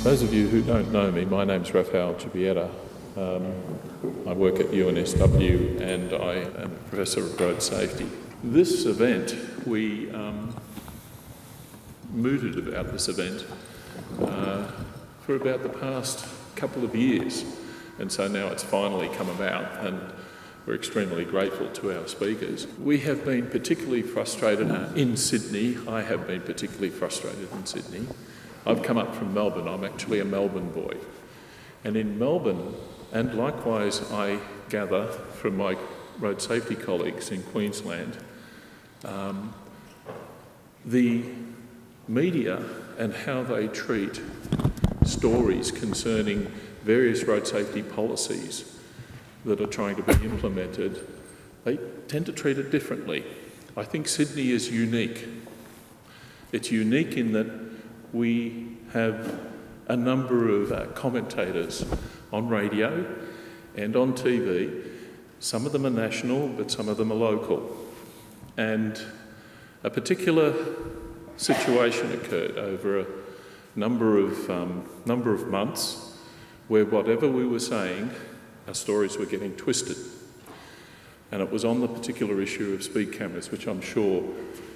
Those of you who don't know me, my name's Rafael Chibietta. I work at UNSW and I am a Professor of Road Safety. This event, we mooted about this event for about the past couple of years, and so now it's finally come about and we're extremely grateful to our speakers. We have been particularly frustrated in Sydney. I have been particularly frustrated in Sydney. I've come up from Melbourne. I'm actually a Melbourne boy. And in Melbourne, and likewise I gather from my road safety colleagues in Queensland, the media and how they treat stories concerning various road safety policies that are trying to be implemented, they tend to treat it differently. I think Sydney is unique. It's unique in that we have a number of commentators on radio and on TV. Some of them are national, but some of them are local. And a particular situation occurred over a number of months where whatever we were saying, our stories were getting twisted. And it was on the particular issue of speed cameras, which I'm sure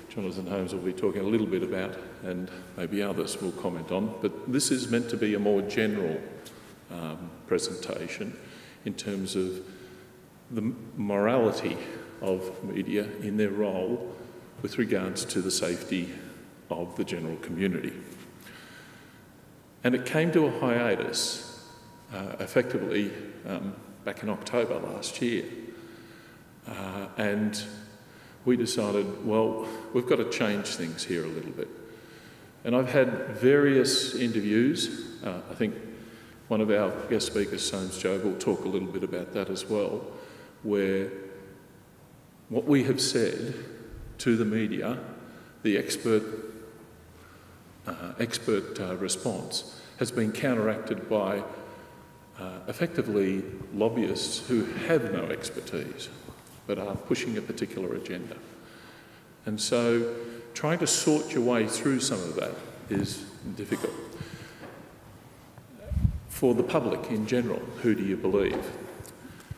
Jonathan Holmes will be talking a little bit about, and maybe others will comment on. But this is meant to be a more general presentation in terms of the morality of media in their role with regards to the safety of the general community. And it came to a hiatus, effectively back in October last year. And we decided, well, we've got to change things here a little bit. And I've had various interviews. I think one of our guest speakers, Soames, will talk a little bit about that as well, where what we have said to the media, the expert response, has been counteracted by effectively lobbyists who have no expertise but are pushing a particular agenda. And so trying to sort your way through some of that is difficult. For the public in general, who do you believe?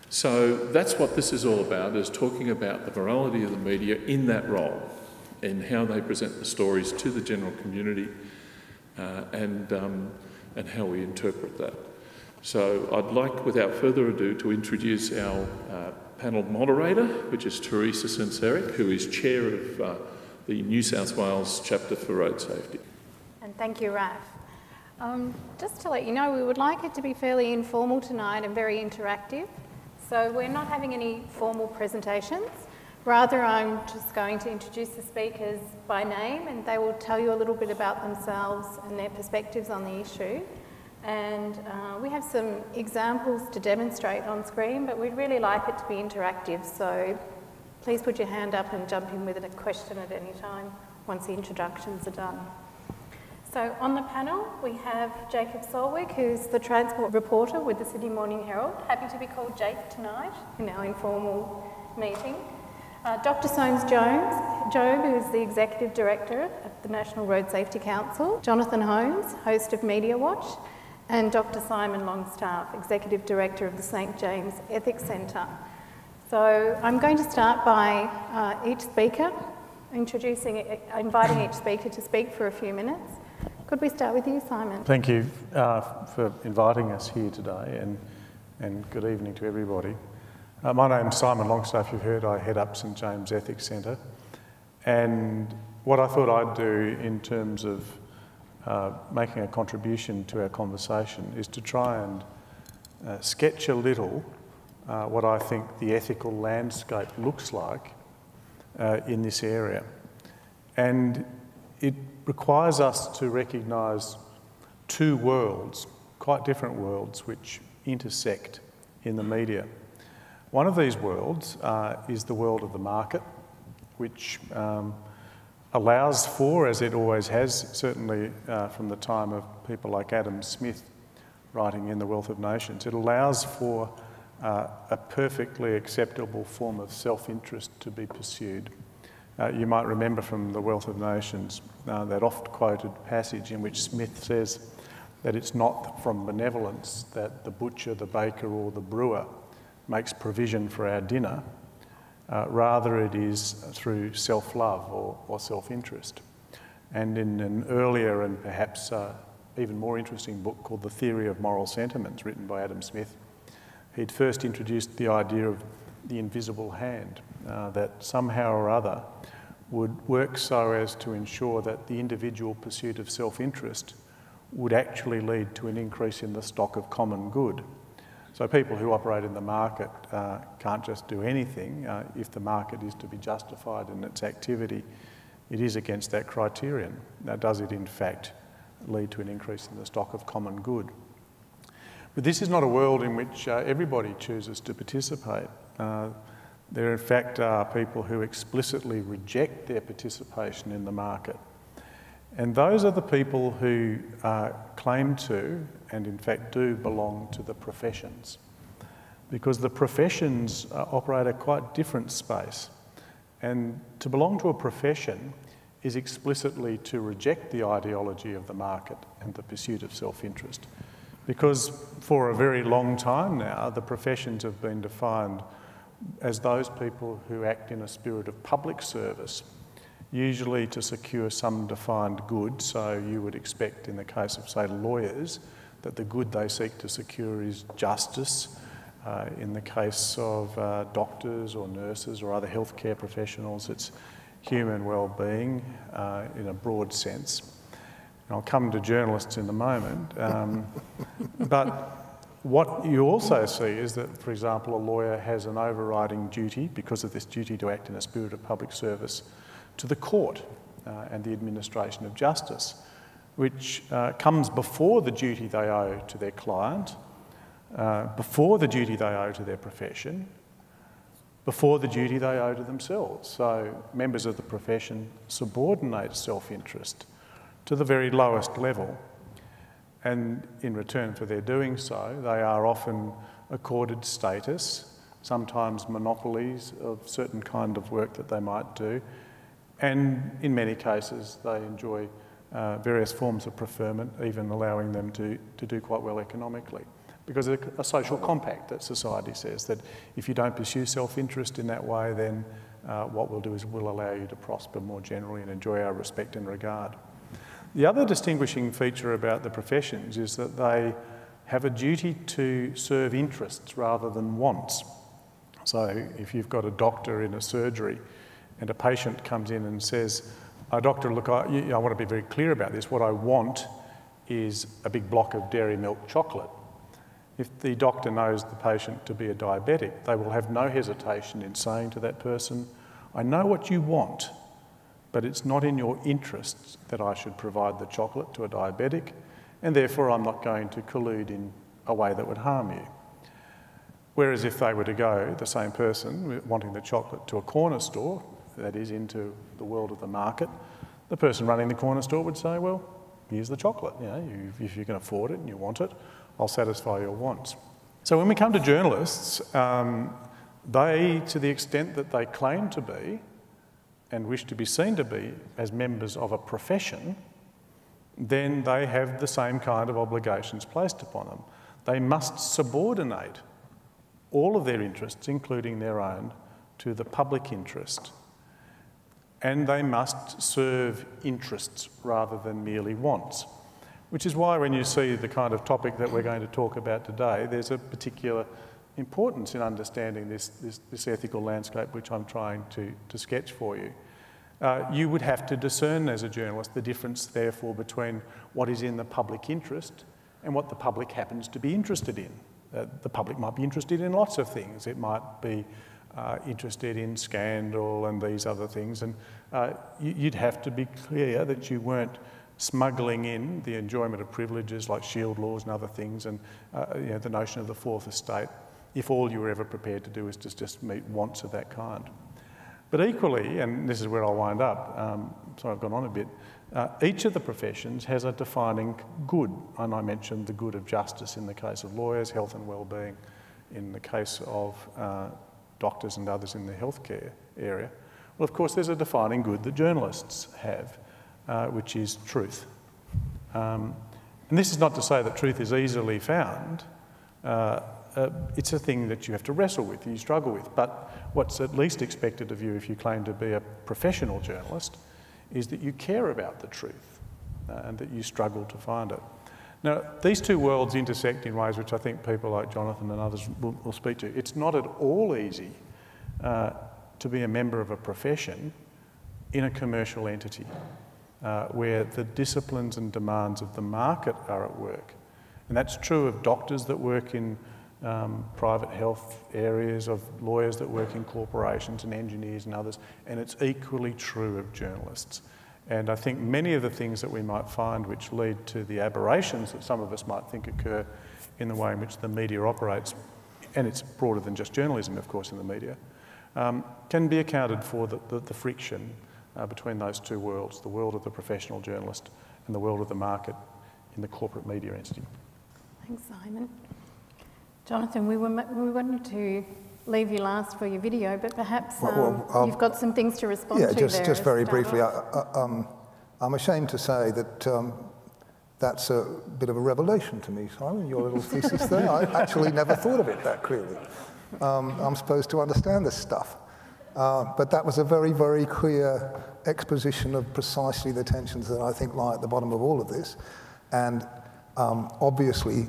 So that's what this is all about, is talking about the morality of the media in that role and how they present the stories to the general community and how we interpret that. So I'd like, without further ado, to introduce our panel moderator, which is Teresa Senserrick, who is chair of the New South Wales chapter for road safety. And thank you, Raf. Just to let you know, we would like it to be fairly informal tonight and very interactive. So we're not having any formal presentations. Rather, I'm just going to introduce the speakers by name and they will tell you a little bit about themselves and their perspectives on the issue. And we have some examples to demonstrate on screen, but we'd really like it to be interactive. So please put your hand up and jump in with a question at any time once the introductions are done. So on the panel, we have Jacob Saulwick, who's the transport reporter with the Sydney Morning Herald. Happy to be called Jake tonight in our informal meeting. Dr. Soames Job, who is the Executive Director at the National Road Safety Council. Jonathan Holmes, host of Media Watch. And Dr. Simon Longstaff, Executive Director of the St James Ethics Centre. So I'm going to start by each speaker, inviting each speaker to speak for a few minutes. Could we start with you, Simon? Thank you for inviting us here today, and good evening to everybody. My name's Simon Longstaff. You've heard I head up St James Ethics Centre, and what I thought I'd do in terms of making a contribution to our conversation is to try and sketch a little what I think the ethical landscape looks like in this area. And it requires us to recognise two worlds, quite different worlds, which intersect in the media. One of these worlds is the world of the market, which allows for, as it always has, certainly from the time of people like Adam Smith writing in The Wealth of Nations. It allows for a perfectly acceptable form of self-interest to be pursued. You might remember from The Wealth of Nations that oft-quoted passage in which Smith says that it's not from benevolence that the butcher, the baker or the brewer makes provision for our dinner, rather it is through self-love or self-interest. And in an earlier and perhaps even more interesting book called The Theory of Moral Sentiments, written by Adam Smith, he'd first introduced the idea of the invisible hand, that somehow or other would work so as to ensure that the individual pursuit of self-interest would actually lead to an increase in the stock of common good. So people who operate in the market can't just do anything. If the market is to be justified in its activity, it is against that criterion. Now, does it in fact lead to an increase in the stock of common good? But this is not a world in which everybody chooses to participate. There in fact are people who explicitly reject their participation in the market. And those are the people who claim to, and in fact do, belong to the professions. Because the professions operate a quite different space. And to belong to a profession is explicitly to reject the ideology of the market and the pursuit of self-interest. Because for a very long time now, the professions have been defined as those people who act in a spirit of public service, usually to secure some defined good. So you would expect in the case of, say, lawyers, that the good they seek to secure is justice. In the case of doctors or nurses or other healthcare professionals, it's human well-being in a broad sense. And I'll come to journalists in a moment. But what you also see is that, for example, a lawyer has an overriding duty, because of this duty to act in a spirit of public service, to the court and the administration of justice, which comes before the duty they owe to their client, before the duty they owe to their profession, before the duty they owe to themselves. So members of the profession subordinate self-interest to the very lowest level, and in return for their doing so, they are often accorded status, sometimes monopolies of certain kind of work that they might do, and in many cases they enjoy various forms of preferment, even allowing them to do quite well economically. Because a social compact that society says that if you don't pursue self-interest in that way, then what we'll do is we'll allow you to prosper more generally and enjoy our respect and regard. The other distinguishing feature about the professions is that they have a duty to serve interests rather than wants. So if you've got a doctor in a surgery and a patient comes in and says, "Oh, doctor, look, I want to be very clear about this. What I want is a big block of dairy milk chocolate." If the doctor knows the patient to be a diabetic, they will have no hesitation in saying to that person, "I know what you want, but it's not in your interests that I should provide the chocolate to a diabetic, and therefore I'm not going to collude in a way that would harm you." Whereas if they were to go, the same person, wanting the chocolate to a corner store, that is into the world of the market, the person running the corner store would say, "Well, here's the chocolate. You know, if you can afford it and you want it, I'll satisfy your wants." So when we come to journalists, they, to the extent that they claim to be and wish to be seen to be as members of a profession, then they have the same kind of obligations placed upon them. They must subordinate all of their interests, including their own, to the public interest. And they must serve interests rather than merely wants. Which is why when you see the kind of topic that we're going to talk about today, there's a particular importance in understanding this ethical landscape which I'm trying to sketch for you. You would have to discern as a journalist the difference, therefore, between what is in the public interest and what the public happens to be interested in. The public might be interested in lots of things. It might be interested in scandal and these other things, and you'd have to be clear that you weren't smuggling in the enjoyment of privileges like shield laws and other things, and the notion of the fourth estate, if all you were ever prepared to do is just meet wants of that kind. But equally, and this is where I'll wind up, sorry I've gone on a bit, each of the professions has a defining good, and I mentioned the good of justice in the case of lawyers, health and wellbeing in the case of doctors and others in the healthcare area. Well, of course, there's a defining good that journalists have, which is truth. And this is not to say that truth is easily found. It's a thing that you have to wrestle with, you struggle with. But what's at least expected of you if you claim to be a professional journalist is that you care about the truth and that you struggle to find it. Now, these two worlds intersect in ways which I think people like Jonathan and others will speak to. It's not at all easy to be a member of a profession in a commercial entity where the disciplines and demands of the market are at work. And that's true of doctors that work in private health areas, of lawyers that work in corporations and engineers and others, and it's equally true of journalists. And I think many of the things that we might find which lead to the aberrations that some of us might think occur in the way in which the media operates, and it's broader than just journalism, of course, in the media, can be accounted for the friction between those two worlds, the world of the professional journalist and the world of the market in the corporate media entity. Thanks, Simon. Jonathan, we wanted to leave you last for your video, but perhaps you've got some things to respond to there. Yeah, just very briefly. I'm ashamed to say that that's a bit of a revelation to me, Simon, your little thesis there. I actually never thought of it that clearly. I'm supposed to understand this stuff. But that was a very, very clear exposition of precisely the tensions that I think lie at the bottom of all of this. And obviously,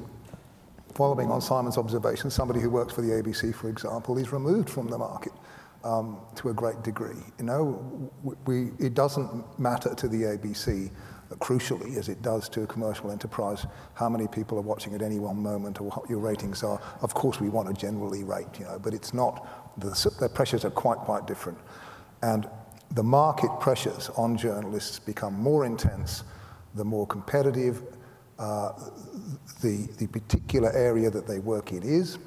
following on Simon's observation, somebody who works for the ABC, for example, is removed from the market to a great degree. You know, it doesn't matter to the ABC, crucially, as it does to a commercial enterprise, how many people are watching at any one moment or what your ratings are. Of course, we want to generally rate, you know, but it's not, the pressures are quite different. And the market pressures on journalists become more intense, the more competitive the particular area that they work in is,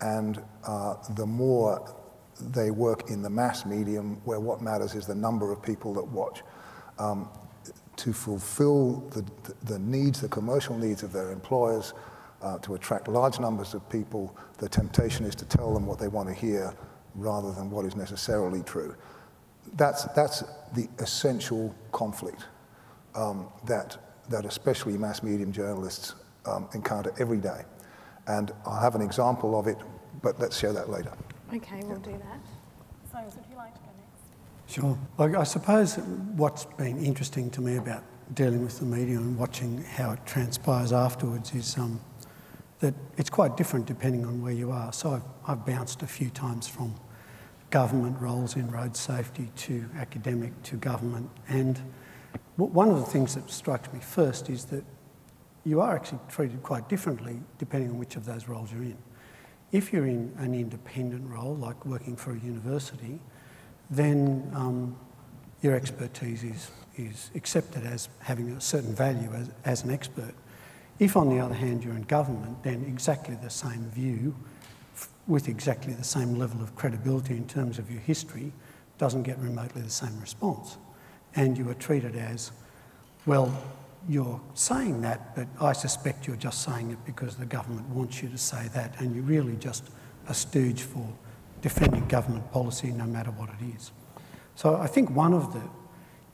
and the more they work in the mass medium, where what matters is the number of people that watch. To fulfill the needs, the commercial needs of their employers, to attract large numbers of people, the temptation is to tell them what they want to hear rather than what is necessarily true. That's the essential conflict that especially mass medium journalists encounter every day. And I have an example of it, but let's share that later. Okay, we'll do that. Soames, would you like to go next? Sure. I suppose what's been interesting to me about dealing with the media and watching how it transpires afterwards is that it's quite different depending on where you are. So I've bounced a few times from government roles in road safety to academic to government, and one of the things that strikes me first is that you are actually treated quite differently depending on which of those roles you're in. If you're in an independent role, like working for a university, then your expertise is accepted as having a certain value as an expert. If, on the other hand, you're in government, then exactly the same view, with exactly the same level of credibility in terms of your history, doesn't get remotely the same response. And you are treated as, well, you're saying that, but I suspect you're just saying it because the government wants you to say that, and you're really just a stooge for defending government policy no matter what it is. So I think one of the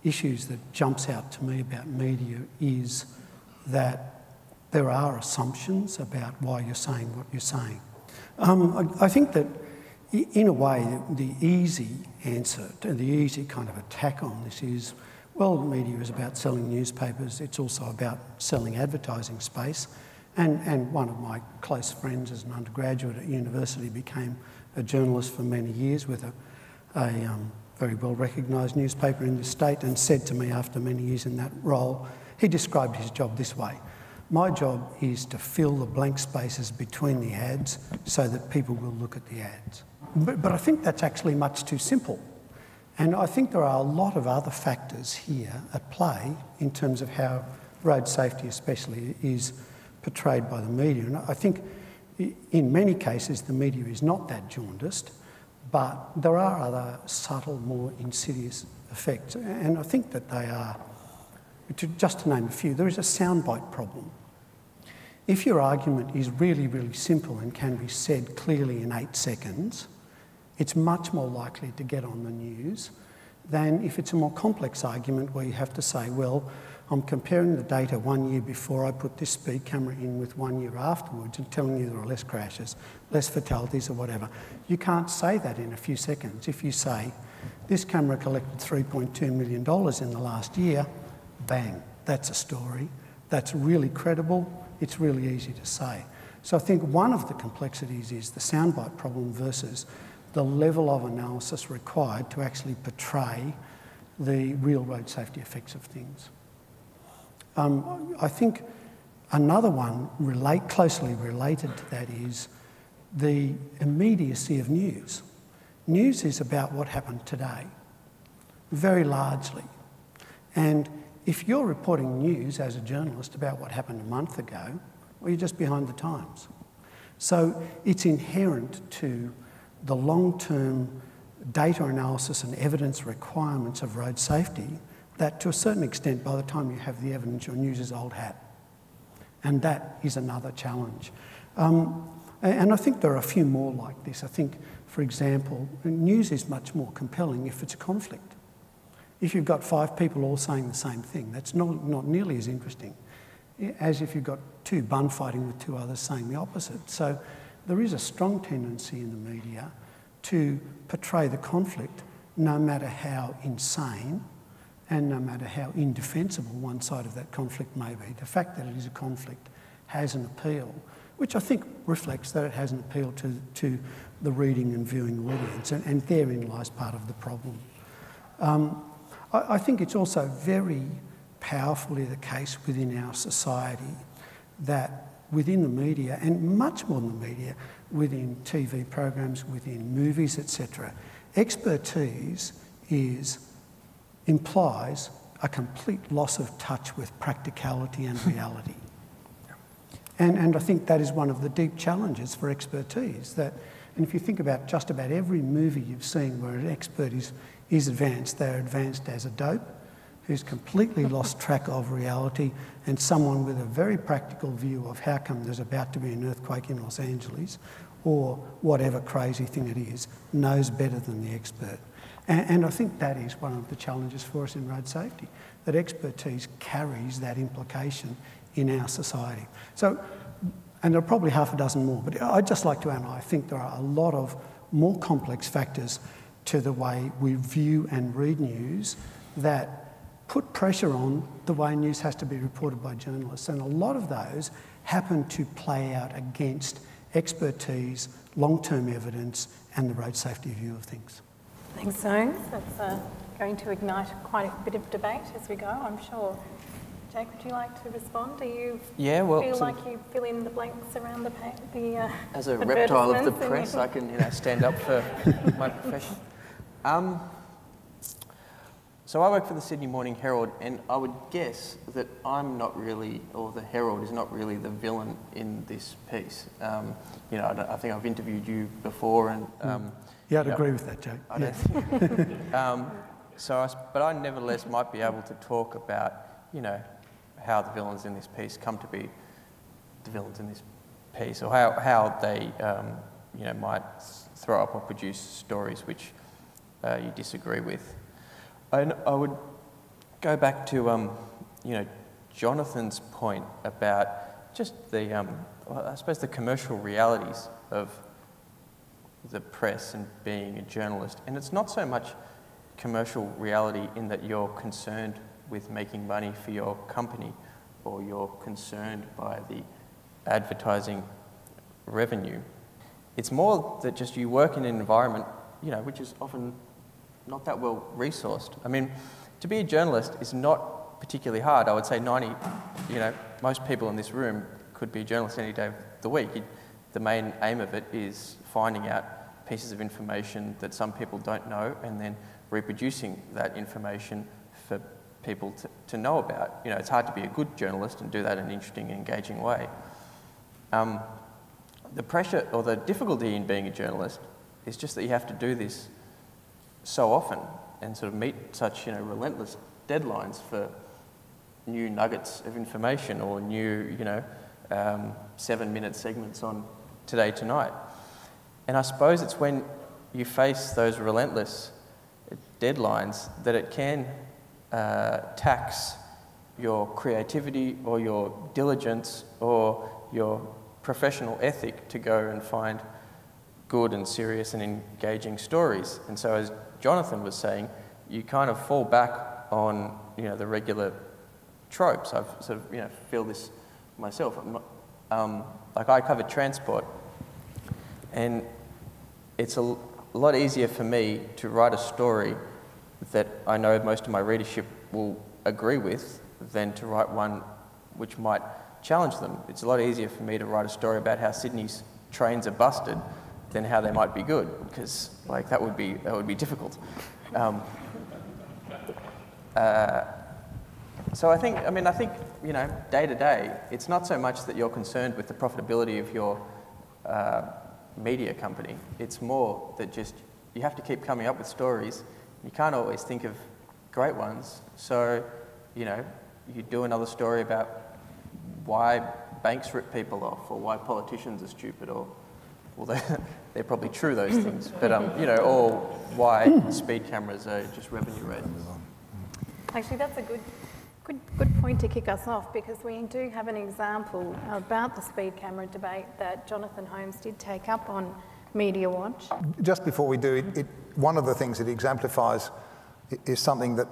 issues that jumps out to me about media is that there are assumptions about why you're saying what you're saying. I think that in a way the easy answer, the easy kind of attack on this is, well, media is about selling newspapers, it's also about selling advertising space, and one of my close friends as an undergraduate at university became a journalist for many years with a very well recognised newspaper in the state, and said to me after many years in that role, he described his job this way: my job is to fill the blank spaces between the ads so that people will look at the ads. But I think that's actually much too simple. And I think there are a lot of other factors here at play in terms of how road safety especially is portrayed by the media. And I think in many cases the media is not that jaundiced, But there are other subtle, more insidious effects, and I think that they are, just to name a few, there is a soundbite problem. If your argument is really, really simple and can be said clearly in 8 seconds, it's much more likely to get on the news than if it's a more complex argument where you have to say, well, I'm comparing the data 1 year before I put this speed camera in with 1 year afterwards and telling you there are less crashes, less fatalities or whatever. You can't say that in a few seconds. If you say, this camera collected $3.2 million in the last year, bang, that's a story. That's really credible. It's really easy to say. So I think one of the complexities is the soundbite problem versus the level of analysis required to actually portray the real road safety effects of things. I think another one closely related to that is the immediacy of news. News is about what happened today, very largely. And if you're reporting news as a journalist about what happened a month ago, well, you're just behind the times. So it's inherent to the long-term data analysis and evidence requirements of road safety that to a certain extent, by the time you have the evidence, your news is old hat. And that is another challenge. And I think there are a few more like this. I think, for example, news is much more compelling if it's a conflict. If you've got 5 people all saying the same thing, that's not nearly as interesting as if you've got 2 bun fighting with 2 others saying the opposite. So there is a strong tendency in the media to portray the conflict no matter how insane and no matter how indefensible one side of that conflict may be. The fact that it is a conflict has an appeal, which I think reflects that it has an appeal to the reading and viewing audience, and therein lies part of the problem. I think it's also very powerfully the case within our society that within the media, and much more than the media, within TV programs, within movies, etc., expertise implies a complete loss of touch with practicality and reality. And I think that is one of the deep challenges for expertise. And if you think about just about every movie you've seen where an expert is advanced, they're advanced as a dope who's completely lost track of reality, and someone with a very practical view of how come there's about to be an earthquake in Los Angeles, or whatever crazy thing it is, knows better than the expert. And I think that is one of the challenges for us in road safety, that expertise carries that implication in our society. So, and there are probably half a dozen more, but I'd just like to add, I think there are a lot of more complex factors to the way we view and read news that put pressure on the way news has to be reported by journalists. And a lot of those happen to play out against expertise, long-term evidence, and the road safety view of things. Thanks, Soames. That's going to ignite quite a bit of debate as we go, I'm sure. Jake, would you like to respond? Do you feel like you fill in the blanks around the as a reptile of the press, I can stand up for my profession. So I work for the Sydney Morning Herald, and I would guess that I'm not really, or the Herald is not really the villain in this piece. I think I've interviewed you before, and yeah, I'd agree with that, Jake. I don't think. But I nevertheless might be able to talk about, how the villains in this piece come to be the villains in this piece, or how they, might throw up or produce stories which you disagree with. And I would go back to, Jonathan's point about just the, I suppose, the commercial realities of the press and being a journalist. And it's not so much commercial reality in that you're concerned with making money for your company, or you're concerned by the advertising revenue. It's more that just you work in an environment, which is often not that well resourced. I mean, to be a journalist is not particularly hard. I would say most people in this room could be a journalist any day of the week. The main aim of it is finding out pieces of information that some people don't know, and then reproducing that information for people to know about. It's hard to be a good journalist and do that in an interesting and engaging way. The pressure or the difficulty in being a journalist It's just that you have to do this so often and sort of meet such, relentless deadlines for new nuggets of information or new, 7-minute segments on Today Tonight. And I suppose it's when you face those relentless deadlines that it can tax your creativity or your diligence or your professional ethic to go and find good and serious and engaging stories. And so, as Jonathan was saying, you kind of fall back on, the regular tropes. I've sort of, feel this myself. Like I covered transport, and it's a lot easier for me to write a story that I know most of my readership will agree with than to write one which might challenge them. It's a lot easier for me to write a story about how Sydney's trains are busted than how they might be good, because that would be difficult. So I think day to day, it's not so much that you're concerned with the profitability of your media company. It's more that just you have to keep coming up with stories. You can't always think of great ones. So, you do another story about why banks rip people off, or why politicians are stupid, or they're probably true, those things, but or why speed cameras are just revenue raisers. Actually, that's a good point to kick us off, because we do have an example about the speed camera debate that Jonathan Holmes did take up on Media Watch. Just before we do it, one of the things it exemplifies is something that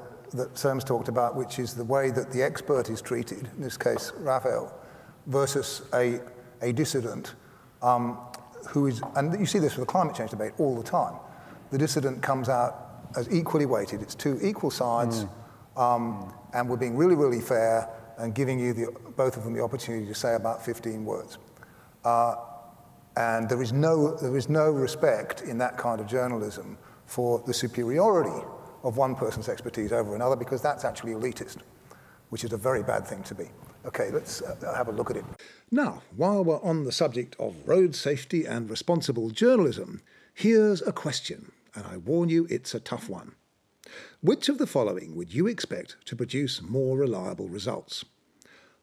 Soames talked about, which is the way that the expert is treated, in this case Raphael, versus a dissident who is, and you see this with the climate change debate all the time. The dissident comes out as equally weighted. It's two equal sides, and we're being really, really fair and giving you both of them the opportunity to say about 15 words. And there is no respect in that kind of journalism for the superiority of one person's expertise over another, because that's actually elitist, which is a very bad thing to be. Okay, let's have a look at it. Now, while we're on the subject of road safety and responsible journalism, here's a question, and I warn you, it's a tough one. Which of the following would you expect to produce more reliable results?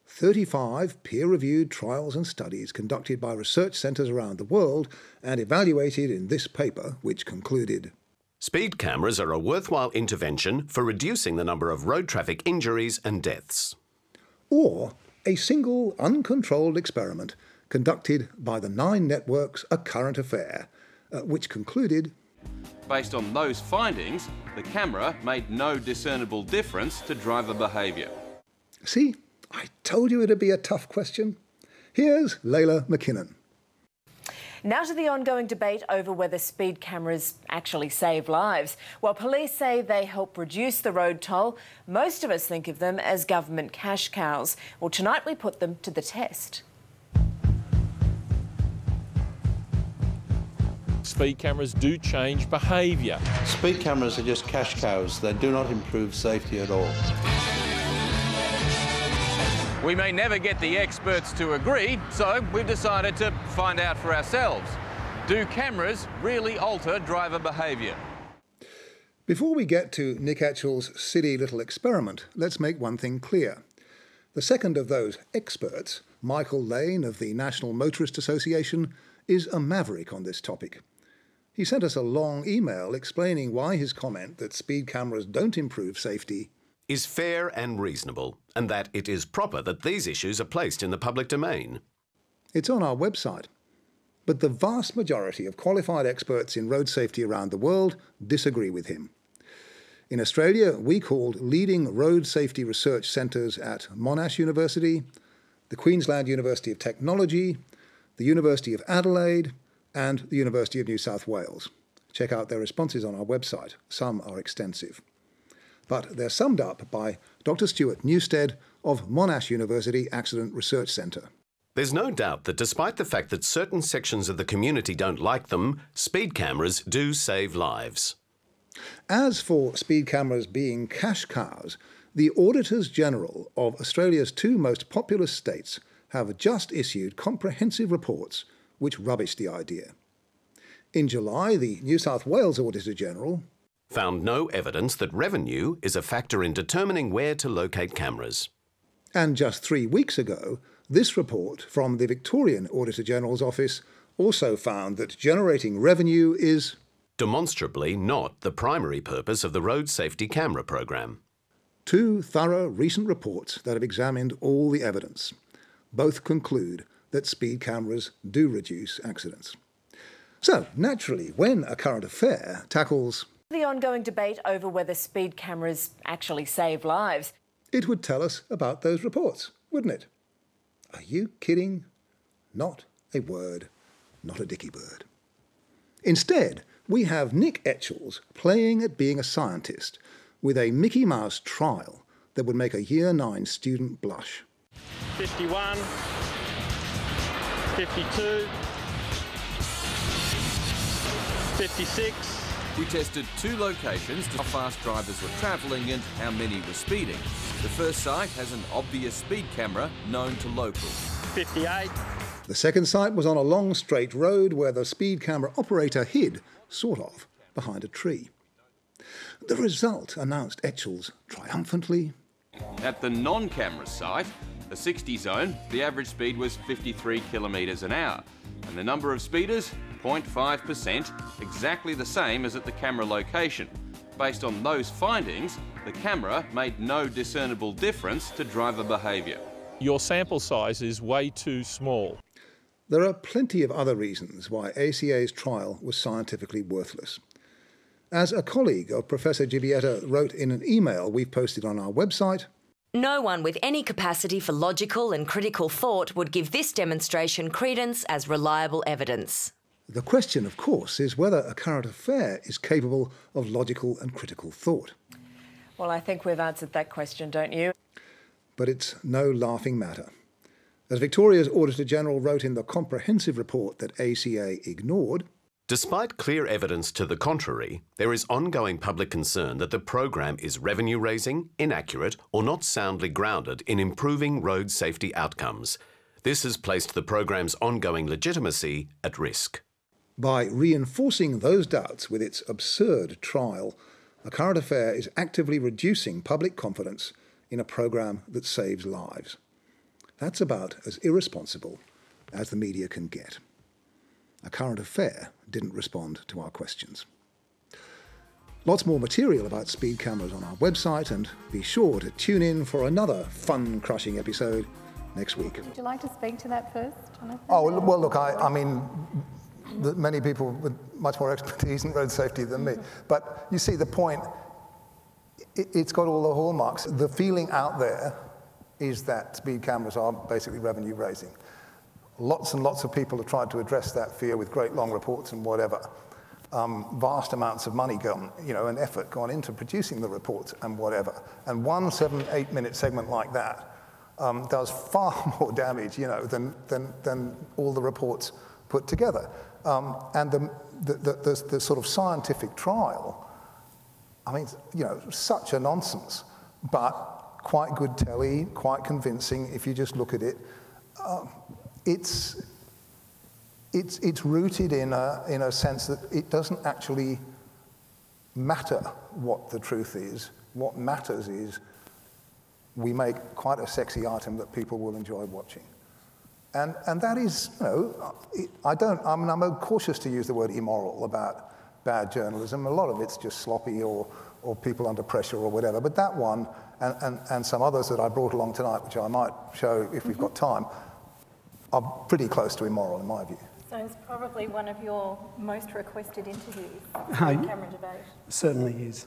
35 peer-reviewed trials and studies conducted by research centres around the world and evaluated in this paper, which concluded: speed cameras are a worthwhile intervention for reducing the number of road traffic injuries and deaths. Or a single uncontrolled experiment conducted by the 9 networks A Current Affair, which concluded: based on those findings, the camera made no discernible difference to driver behaviour. See, I told you it'd be a tough question. Here's Layla McKinnon. Now to the ongoing debate over whether speed cameras actually save lives. While police say they help reduce the road toll, most of us think of them as government cash cows. Well, tonight we put them to the test. Speed cameras do change behaviour. Speed cameras are just cash cows. They do not improve safety at all. We may never get the experts to agree, so we've decided to find out for ourselves. Do cameras really alter driver behaviour? Before we get to Nick Etchell's silly little experiment, let's make one thing clear. The second of those experts, Michael Lane of the National Motorist Association, is a maverick on this topic. He sent us a long email explaining why his comment that speed cameras don't improve safety is fair and reasonable, and that it is proper that these issues are placed in the public domain. It's on our website. But the vast majority of qualified experts in road safety around the world disagree with him. In Australia, we called leading road safety research centres at Monash University, the Queensland University of Technology, the University of Adelaide, and the University of New South Wales. Check out their responses on our website. Some are extensive. But they're summed up by Dr. Stuart Newstead of Monash University Accident Research Centre. There's no doubt that despite the fact that certain sections of the community don't like them, speed cameras do save lives. As for speed cameras being cash cows, the Auditors General of Australia's 2 most populous states have just issued comprehensive reports which rubbish the idea. In July, the New South Wales Auditor General found no evidence that revenue is a factor in determining where to locate cameras. And just 3 weeks ago, this report from the Victorian Auditor General's office also found that generating revenue is demonstrably not the primary purpose of the road safety camera program. 2 thorough recent reports that have examined all the evidence. Both conclude that speed cameras do reduce accidents. So, naturally, when a current affair tackles the ongoing debate over whether speed cameras actually save lives, it would tell us about those reports, wouldn't it? Are you kidding? Not a word, not a dicky bird. Instead, we have Nick Etchells playing at being a scientist with a Mickey Mouse trial that would make a Year 9 student blush. 51, 52, 56. We tested 2 locations to how fast drivers were travelling and how many were speeding. The first site has an obvious speed camera known to locals. 58. The second site was on a long straight road where the speed camera operator hid, sort of, behind a tree. The result, announced Etchells triumphantly. At the non-camera site, the 60 zone, the average speed was 53 kilometres an hour, and the number of speeders, 0.5%, exactly the same as at the camera location. Based on those findings, the camera made no discernible difference to driver behaviour. Your sample size is way too small. There are plenty of other reasons why ACA's trial was scientifically worthless. As a colleague of Professor Gibietta wrote in an email we've posted on our website, no one with any capacity for logical and critical thought would give this demonstration credence as reliable evidence. The question, of course, is whether a current affair is capable of logical and critical thought. Well, I think we've answered that question, don't you? But it's no laughing matter. As Victoria's Auditor General wrote in the comprehensive report that ACA ignored, despite clear evidence to the contrary, there is ongoing public concern that the program is revenue-raising, inaccurate, or not soundly grounded in improving road safety outcomes. This has placed the program's ongoing legitimacy at risk. By reinforcing those doubts with its absurd trial, a current affair is actively reducing public confidence in a program that saves lives. That's about as irresponsible as the media can get. A current affair didn't respond to our questions. Lots more material about speed cameras on our website, and be sure to tune in for another fun-crushing episode next week. Would you like to speak to that first, Jonathan? Oh, well, look, I mean, many people with much more expertise in road safety than me. But you see the point, it's got all the hallmarks. The feeling out there is that speed cameras are basically revenue raising. Lots and lots of people have tried to address that fear with great long reports and whatever. Vast amounts of money gone, and effort gone into producing the reports and whatever. And one 7-8 minute segment like that does far more damage, than all the reports put together. And the sort of scientific trial, I mean, such a nonsense, but quite good telly, quite convincing if you just look at it. It's rooted in a sense that it doesn't actually matter what the truth is. What matters is we make quite a sexy item that people will enjoy watching. And that is, I'm cautious to use the word immoral about bad journalism. A lot of it's just sloppy or people under pressure or whatever. But that one and some others that I brought along tonight, which I might show if we've got time, are pretty close to immoral in my view. So it's probably one of your most requested interviews, camera debate. Certainly is.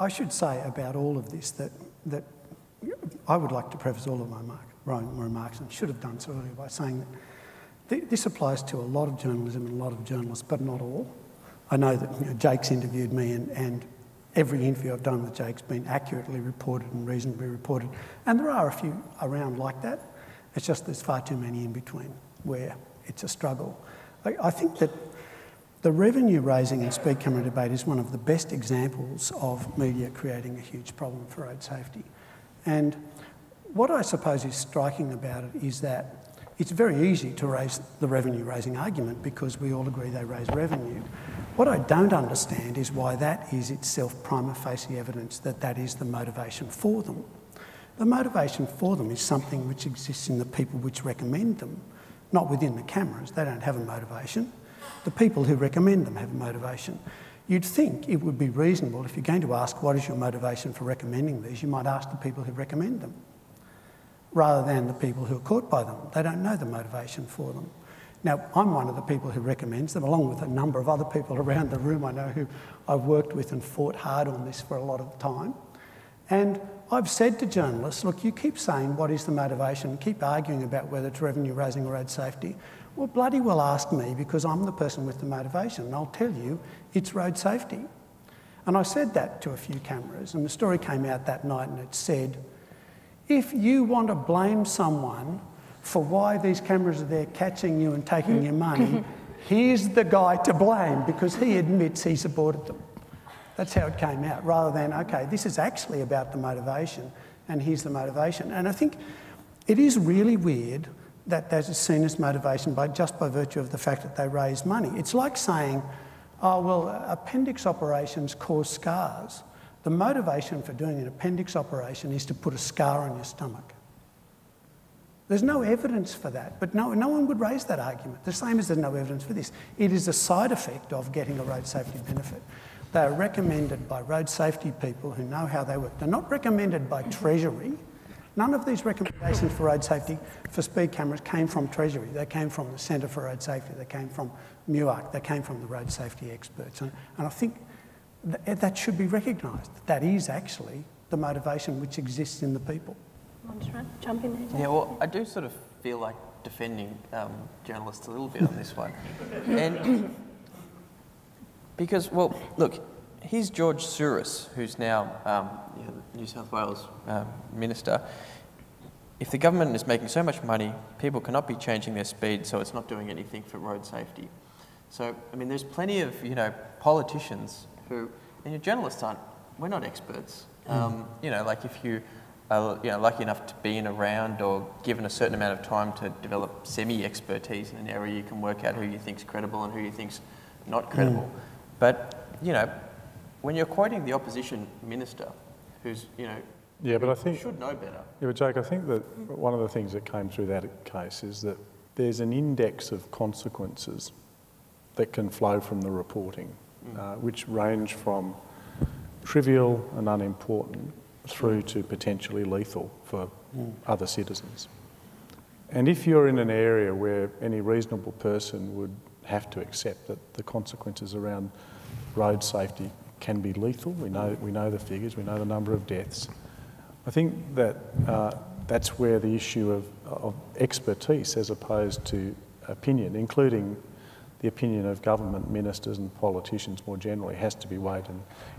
I should say about all of this that I would like to preface all of my remarks, and should have done so earlier, by saying that this applies to a lot of journalism and a lot of journalists, but not all. I know that Jake's interviewed me, and every interview I've done with Jake's been accurately reported and reasonably reported. And there are a few around like that. It's just there's far too many in between where it's a struggle. I think that the revenue raising and speed camera debate is one of the best examples of media creating a huge problem for road safety. And what I suppose is striking about it is that it's very easy to raise the revenue-raising argument because we all agree they raise revenue. What I don't understand is why that is itself prima facie evidence that that is the motivation for them. The motivation for them is something which exists in the people which recommend them, not within the cameras. They don't have a motivation. The people who recommend them have a motivation. You'd think it would be reasonable, if you're going to ask what is your motivation for recommending these, you might ask the people who recommend them, rather than the people who are caught by them. They don't know the motivation for them. Now, I'm one of the people who recommends them, along with a number of other people around the room I know who I've worked with and fought hard on this for a lot of time. And I've said to journalists, look, you keep saying what is the motivation, keep arguing about whether it's revenue raising or road safety. Well, bloody well ask me, because I'm the person with the motivation, and I'll tell you it's road safety. And I said that to a few cameras, and the story came out that night and it said, if you want to blame someone for why these cameras are there catching you and taking your money, here's the guy to blame because he admits he supported them. That's how it came out, rather than, okay, this is actually about the motivation and here's the motivation. And I think it is really weird that that is seen as motivation just by virtue of the fact that they raise money. It's like saying, oh, well, appendix operations cause scars. The motivation for doing an appendix operation is to put a scar on your stomach. There's no evidence for that, but no one would raise that argument. The same as there's no evidence for this. It is a side effect of getting a road safety benefit. They are recommended by road safety people who know how they work. They're not recommended by Treasury. None of these recommendations for road safety for speed cameras came from Treasury. They came from the Centre for Road Safety. They came from MUAC. They came from the road safety experts. And I think that should be recognised. That is actually the motivation which exists in the people. Want to jump in there? Yeah, well, I do sort of feel like defending journalists a little bit on this one. And because, well, look, here's George Soros, who's now New South Wales Minister. If the government is making so much money, people cannot be changing their speed, so it's not doing anything for road safety. So, I mean, there's plenty of, politicians who, journalists aren't, we're not experts. Like if you are lucky enough to be in a round or given a certain amount of time to develop semi-expertise in an area, you can work out who you think's credible and who you think's not credible. But, when you're quoting the opposition minister, who's, yeah, but I think should know better. Yeah, but Jake, I think that one of the things that came through that case is that there's an index of consequences that can flow from the reporting, which range from trivial and unimportant through to potentially lethal for other citizens. And if you're in an area where any reasonable person would have to accept that the consequences around road safety can be lethal, we know the figures, we know the number of deaths. I think that that's where the issue of expertise as opposed to opinion, including the opinion of government ministers and politicians more generally, has to be weighed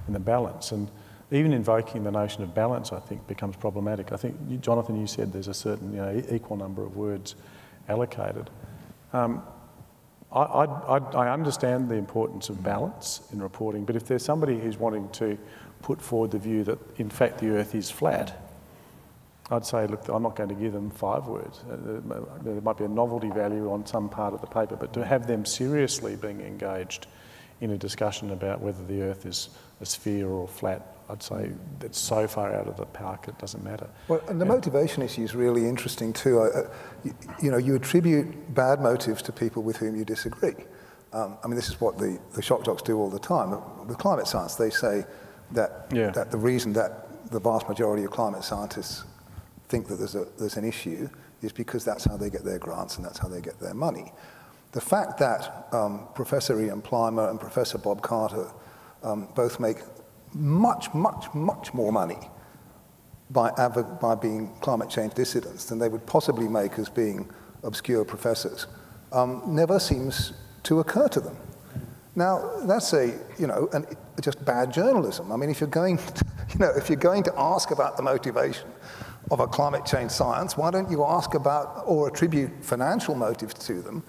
in the balance. And even invoking the notion of balance, I think, becomes problematic. I think, Jonathan, you said there's a certain equal number of words allocated. I understand the importance of balance in reporting, but if there's somebody who's wanting to put forward the view that, in fact, the Earth is flat, I'd say, look, I'm not going to give them 5 words. There might be a novelty value on some part of the paper, but to have them seriously being engaged in a discussion about whether the Earth is a sphere or flat, I'd say that's so far out of the park it doesn't matter. Well, and the motivation issue is really interesting too. You attribute bad motives to people with whom you disagree. I mean, this is what the shock jocks do all the time. With climate science, they say that that the reason that the vast majority of climate scientists think that there's an issue is because that's how they get their grants and that's how they get their money. The fact that Professor Ian Plimer and Professor Bob Carter both make much more money by being climate change dissidents than they would possibly make as being obscure professors never seems to occur to them. Now, that's just bad journalism. I mean, if you're going to ask about the motivation of a climate change science, why don't you ask about or attribute financial motives to them?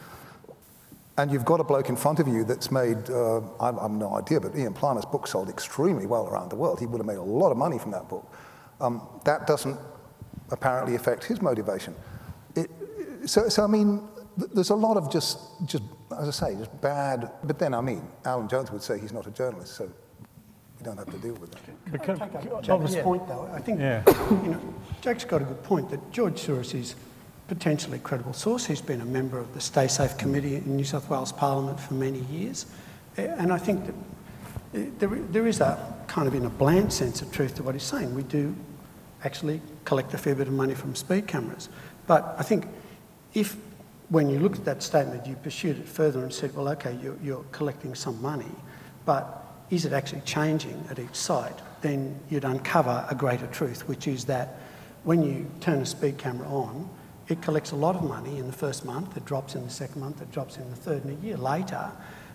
And you've got a bloke in front of you that's made, I have no idea, but Ian Plimer's book sold extremely well around the world. He would have made a lot of money from that book. That doesn't apparently affect his motivation. So I mean, there's a lot of just as I say, just bad. But then I mean, Alan Jones would say he's not a journalist, so we don't have to deal with that. Can I take up Jake's point though? I think you know, Jake's got a good point that George Soros is potentially a credible source. He's been a member of the Stay Safe Committee in New South Wales Parliament for many years, and I think that there is a kind of, in a bland sense, of truth to what he's saying. We do actually collect a fair bit of money from speed cameras, but I think if, when you look at that statement, you pursued it further and said, well, okay, you're collecting some money, but is it actually changing at each site? Then you'd uncover a greater truth, which is that when you turn a speed camera on, it collects a lot of money in the first month, it drops in the second month, it drops in the third, and a year later,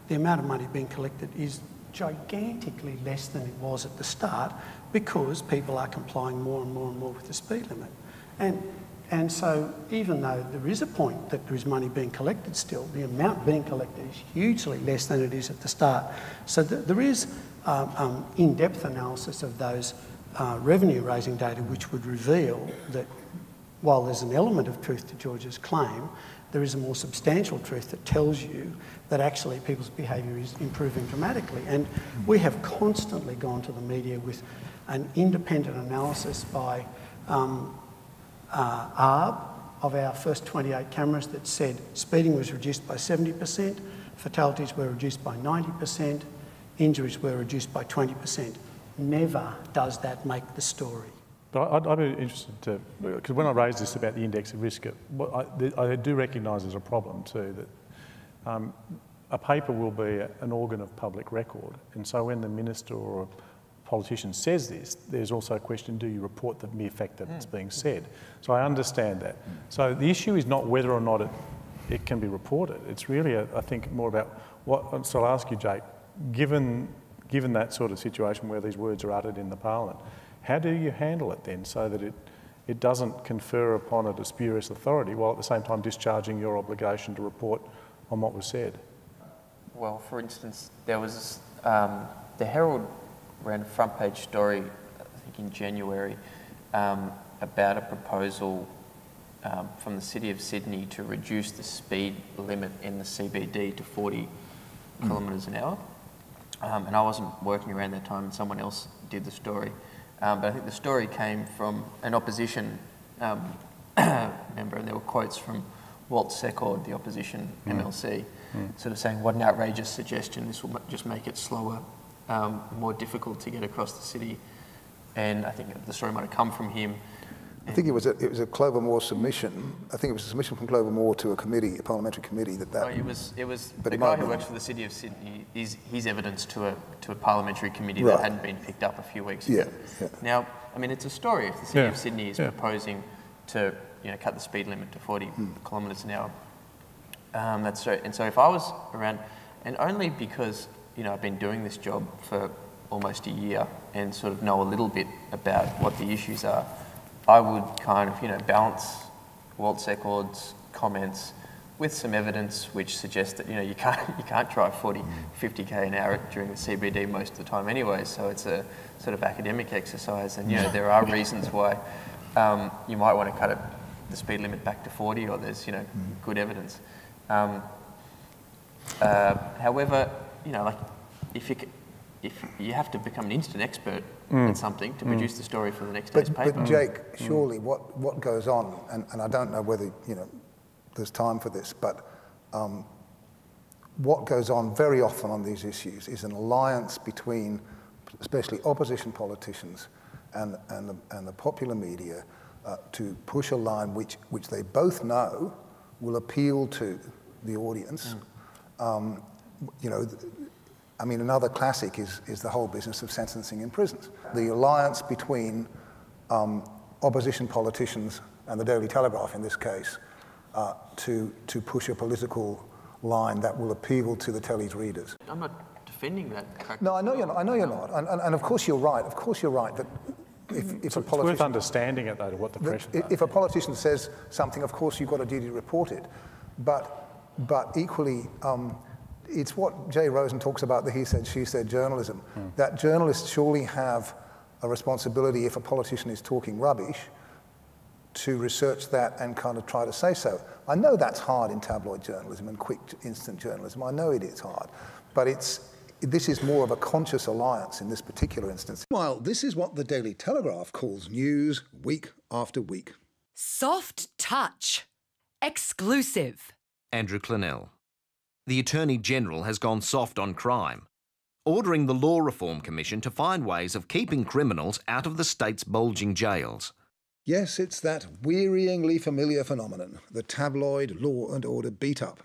the amount of money being collected is gigantically less than it was at the start because people are complying more and more and more with the speed limit. And so even though there is a point that there is money being collected still, the amount being collected is hugely less than it is at the start. So there is in-depth analysis of those revenue-raising data which would reveal that while there's an element of truth to George's claim, there is a more substantial truth that tells you that actually people's behaviour is improving dramatically. And we have constantly gone to the media with an independent analysis by ARB of our first 28 cameras that said speeding was reduced by 70%, fatalities were reduced by 90%, injuries were reduced by 20%. Never does that make the story. But I'd be interested to, because when I raised this about the index of risk, I do recognise there's a problem too, that a paper will be an organ of public record, and so when the minister or a politician says this, there's also a question, do you report the mere fact that it's being said? So I understand that. So the issue is not whether or not it can be reported. It's really, I think, more about what, so I'll ask you, Jake, given that sort of situation where these words are uttered in the Parliament, how do you handle it then so that it doesn't confer upon it a spurious authority while at the same time discharging your obligation to report on what was said? Well, for instance, there was the Herald ran a front page story, I think in January, about a proposal from the City of Sydney to reduce the speed limit in the CBD to 40 kilometres an hour. And I wasn't working around that time, and someone else did the story. But I think the story came from an opposition member, and there were quotes from Walt Secord, the opposition MLC, sort of saying, what an outrageous suggestion, this will just make it slower, more difficult to get across the city. And I think the story might have come from him. I think it was a Clover Moore submission. I think it was a submission from Clover Moore to a committee, a parliamentary committee. Oh, it was the guy who works for the City of Sydney. His evidence to a parliamentary committee that hadn't been picked up a few weeks ago. Yeah. Now, I mean, it's a story. If the City of Sydney is proposing to cut the speed limit to 40 kilometres an hour, that's right. And so if I was around, and only because I've been doing this job for almost a year and sort of know a little bit about what the issues are, I would kind of, balance Walt Secord's comments with some evidence which suggests that, you can't drive 40, 50k an hour during the CBD most of the time anyway, so it's a sort of academic exercise, and, there are reasons why you might want to cut the speed limit back to 40, or there's, good evidence. However, if you have to become an instant expert at something to produce the story for the next day's paper. But Jake, surely what goes on, and I don't know whether there's time for this, but what goes on very often on these issues is an alliance between, especially opposition politicians and the popular media, to push a line which they both know will appeal to the audience. I mean, another classic is the whole business of sentencing in prisons. The alliance between opposition politicians and the Daily Telegraph, in this case, to push a political line that will appeal to the telly's readers. I'm not defending that practice. No, I know you're not. And of course you're right. Of course you're right that if a politician... It's worth understanding it, though, to what the pressure is. If a politician says something, of course you've got a duty to report it. But equally... it's what Jay Rosen talks about, the he said, she said journalism, that journalists surely have a responsibility if a politician is talking rubbish to research that and kind of try to say so. I know that's hard in tabloid journalism and quick instant journalism. I know it is hard, but this is more of a conscious alliance in this particular instance. Meanwhile, this is what the Daily Telegraph calls news week after week. Soft touch. Exclusive. Andrew Clennell. The Attorney-General has gone soft on crime, ordering the Law Reform Commission to find ways of keeping criminals out of the state's bulging jails. Yes, it's that wearyingly familiar phenomenon, the tabloid law and order beat-up.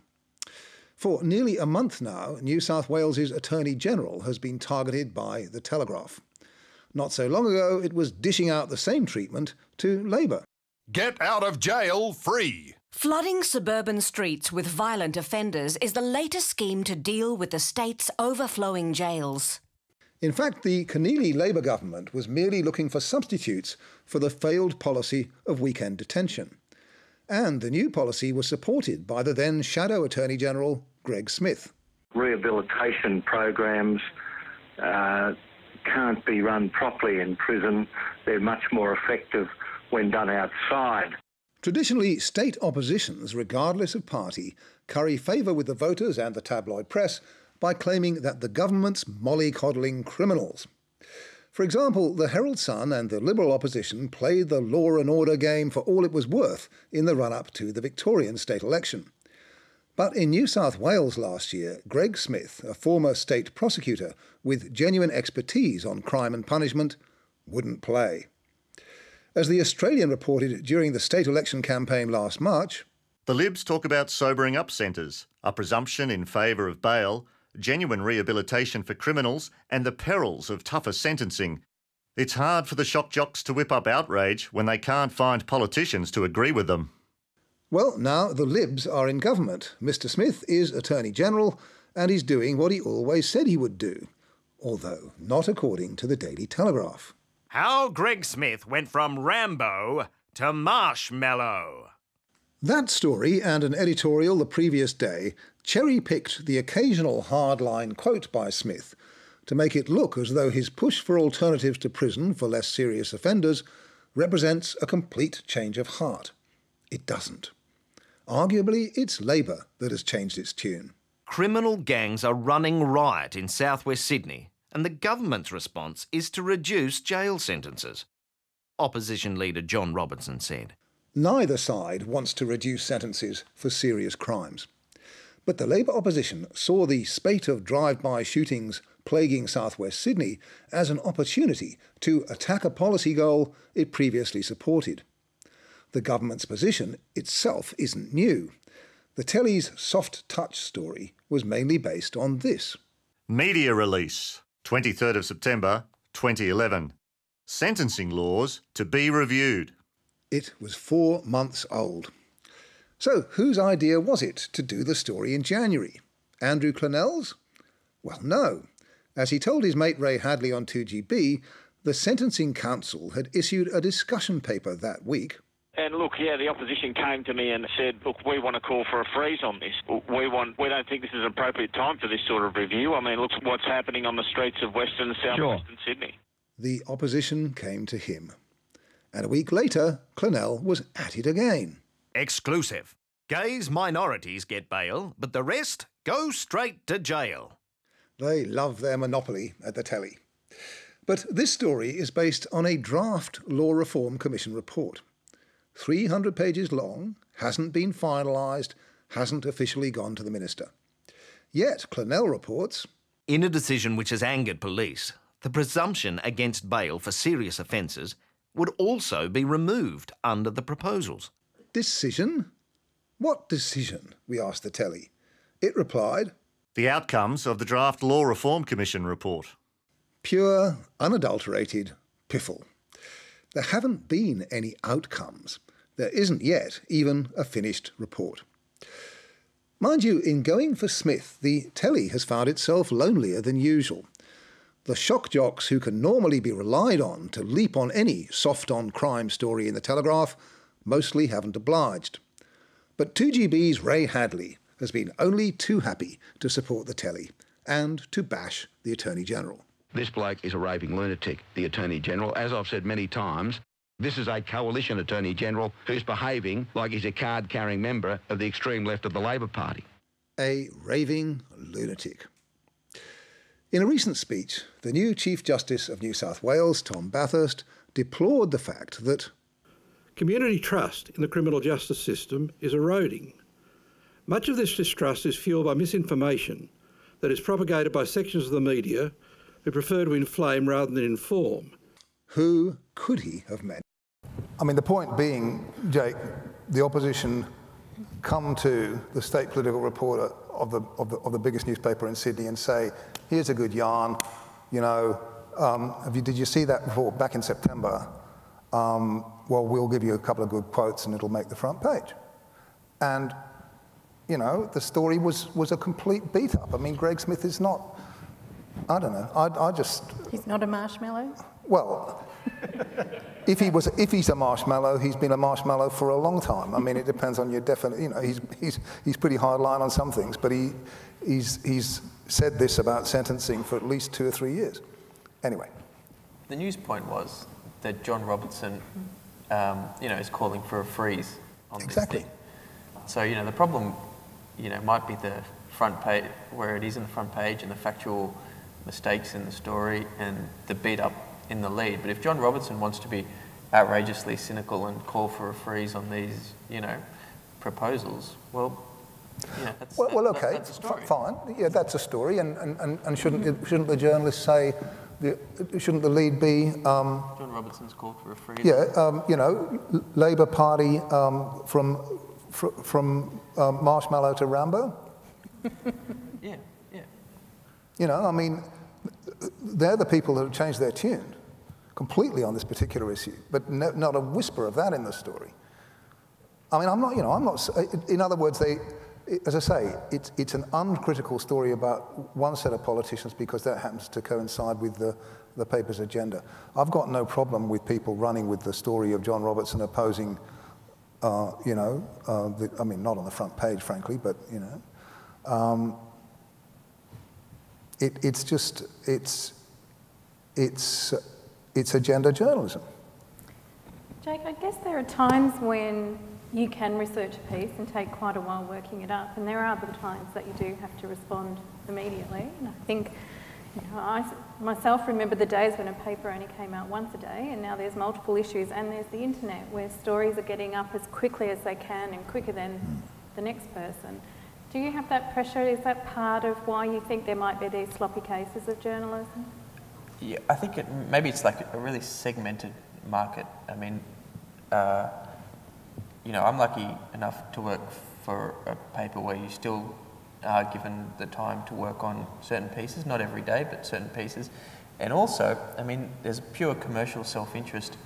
For nearly a month now, New South Wales's Attorney-General has been targeted by the Telegraph. Not so long ago, it was dishing out the same treatment to Labor. Get out of jail free. Flooding suburban streets with violent offenders is the latest scheme to deal with the state's overflowing jails. In fact, the Keneally Labor government was merely looking for substitutes for the failed policy of weekend detention. And the new policy was supported by the then Shadow Attorney-General, Greg Smith. Rehabilitation programs can't be run properly in prison. They're much more effective when done outside. Traditionally, state oppositions, regardless of party, curry favour with the voters and the tabloid press by claiming that the government's mollycoddling criminals. For example, the Herald Sun and the Liberal opposition played the law and order game for all it was worth in the run-up to the Victorian state election. But in New South Wales last year, Greg Smith, a former state prosecutor with genuine expertise on crime and punishment, wouldn't play. As the Australian reported during the state election campaign last March, the Libs talk about sobering up centres, a presumption in favour of bail, genuine rehabilitation for criminals and the perils of tougher sentencing. It's hard for the shock jocks to whip up outrage when they can't find politicians to agree with them. Well, now the Libs are in government. Mr Smith is Attorney-General and he's doing what he always said he would do, although not according to the Daily Telegraph. How Greg Smith went from Rambo to Marshmallow. That story and an editorial the previous day cherry-picked the occasional hardline quote by Smith to make it look as though his push for alternatives to prison for less serious offenders represents a complete change of heart. It doesn't. Arguably, it's Labor that has changed its tune. Criminal gangs are running riot in southwest Sydney, and the government's response is to reduce jail sentences. Opposition leader John Robertson said. Neither side wants to reduce sentences for serious crimes. But the Labor opposition saw the spate of drive-by shootings plaguing southwest Sydney as an opportunity to attack a policy goal it previously supported. The government's position itself isn't new. The telly's soft touch story was mainly based on this. Media release, 23rd of September 2011. Sentencing laws to be reviewed. It was 4 months old. So whose idea was it to do the story in January? Andrew Clennell's? Well, no. As he told his mate Ray Hadley on 2GB, the Sentencing Council had issued a discussion paper that week. And look, yeah, the opposition came to me and said, look, we want to call for a freeze on this. We don't think this is an appropriate time for this sort of review. I mean, look what's happening on the streets of Western and southwestern Sydney. The opposition came to him. And a week later, Clennell was at it again. Exclusive. Gays minorities get bail, but the rest go straight to jail. They love their monopoly at the telly. But this story is based on a draft Law Reform Commission report. 300 pages long, hasn't been finalised, hasn't officially gone to the minister. Yet, Clennell reports, in a decision which has angered police, the presumption against bail for serious offences would also be removed under the proposals. Decision? What decision? We asked the telly. It replied, the outcomes of the draft Law Reform Commission report. Pure, unadulterated piffle. There haven't been any outcomes. There isn't yet even a finished report. Mind you, in going for Smith, the telly has found itself lonelier than usual. The shock jocks who can normally be relied on to leap on any soft-on-crime story in the Telegraph mostly haven't obliged. But 2GB's Ray Hadley has been only too happy to support the telly and to bash the Attorney-General. This bloke is a raving lunatic, the Attorney-General. As I've said many times, This is a coalition Attorney-General who's behaving like he's a card-carrying member of the extreme left of the Labor Party. A raving lunatic. In a recent speech, the new Chief Justice of New South Wales, Tom Bathurst, deplored the fact that community trust in the criminal justice system is eroding. Much of this distrust is fuelled by misinformation that is propagated by sections of the media who prefer to inflame rather than inform. Who could he have met? I mean, the point being, Jake, the opposition come to the state political reporter of the biggest newspaper in Sydney and say, here's a good yarn, you know, did you see that report back in September? Well, we'll give you a couple of good quotes and it'll make the front page. And, you know, the story was a complete beat-up. I mean, Greg Smith is not, I don't know, I just... He's not a marshmallow? Well, if he's a marshmallow, he's been a marshmallow for a long time. I mean, it depends on your definition. You know, he's pretty hard line on some things, but he's said this about sentencing for at least 2 or 3 years. Anyway. The news point was that John Robertson, you know, is calling for a freeze on this thing. So, you know, the problem, you know, might be the front page, where it is in the front page and the factual mistakes in the story and the beat up in the lead. But if John Robertson wants to be outrageously cynical and call for a freeze on these, you know, proposals, well, yeah, that's, okay, that's a story. Fine. Yeah, that's a story. And shouldn't the journalist say, shouldn't the lead be... John Robertson's called for a freeze. Yeah, you know, Labor Party from Marshmallow to Rambo. Yeah. You know, I mean, they're the people who have changed their tune completely on this particular issue, but not a whisper of that in the story. I mean, I'm not, in other words, as I say, it's an uncritical story about one set of politicians because that happens to coincide with the paper's agenda. I've got no problem with people running with the story of John Robertson opposing, I mean, not on the front page, frankly, but, you know. It's agenda journalism. Jake, I guess there are times when you can research a piece and take quite a while working it up, and there are other times that you do have to respond immediately. And I think, you know, I myself remember the days when a paper only came out once a day, and now there's multiple issues, and there's the internet where stories are getting up as quickly as they can and quicker than the next person. Do you have that pressure? Is that part of why you think there might be these sloppy cases of journalism? Yeah, I think maybe it's like a really segmented market. I mean, you know, I'm lucky enough to work for a paper where you still are given the time to work on certain pieces, not every day, but certain pieces. And also, I mean, there's pure commercial self-interest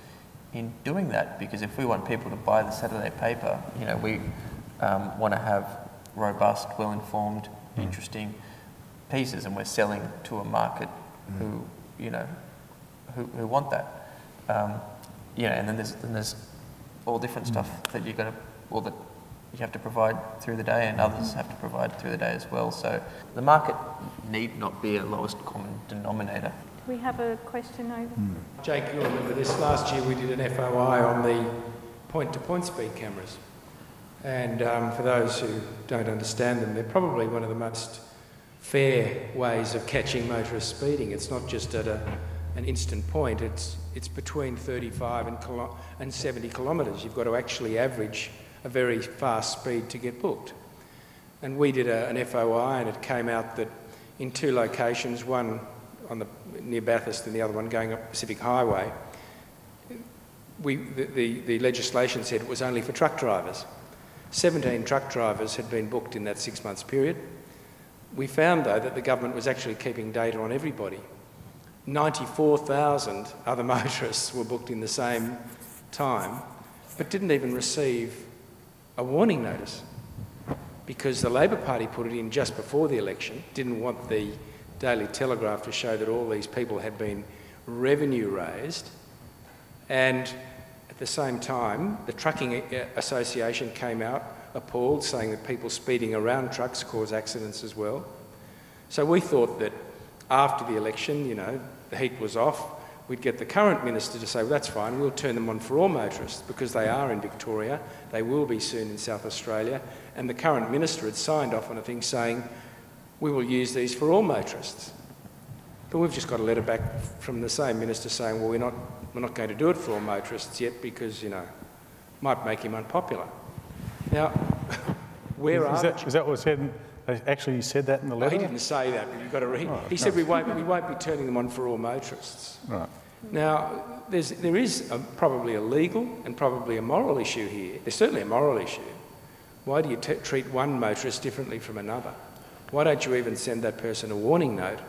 in doing that, because if we want people to buy the Saturday paper, you know, we want to have robust, well-informed, interesting pieces, and we're selling to a market who, you know, who want that. You know, and then there's all different stuff that you have to provide through the day, and others have to provide through the day as well. So the market need not be a lowest common denominator. Do we have a question over? Jake, you'll remember this. Last year we did an FOI on the point-to-point speed cameras. And for those who don't understand them, they're probably one of the most fair ways of catching motorists speeding. It's not just at an instant point, it's between 35 and 70 kilometres. You've got to actually average a very fast speed to get booked. And we did an FOI, and it came out that in 2 locations, one near Bathurst and the other one going up Pacific Highway, the legislation said it was only for truck drivers. 17 truck drivers had been booked in that 6 months period. We found, though, that the government was actually keeping data on everybody. 94,000 other motorists were booked in the same time, but didn't even receive a warning notice, because the Labor Party put it in just before the election, didn't want the Daily Telegraph to show that all these people had been revenue raised, and at the same time, the Trucking Association came out appalled, saying that people speeding around trucks cause accidents as well. So we thought that after the election, you know, the heat was off, we'd get the current minister to say, well, that's fine, we'll turn them on for all motorists because they are in Victoria, they will be soon in South Australia, and the current minister had signed off on a thing saying, we will use these for all motorists. But we've just got a letter back from the same minister saying, well, we're not going to do it for all motorists yet because, you know, might make him unpopular. Now, where are they? Is that what was said? Actually, he said that in the letter? No, he didn't say that, but you've got to read. He said we won't be turning them on for all motorists. Right. Now, there is probably a legal and probably a moral issue here. There's certainly a moral issue. Why do you treat one motorist differently from another? Why don't you even send that person a warning note?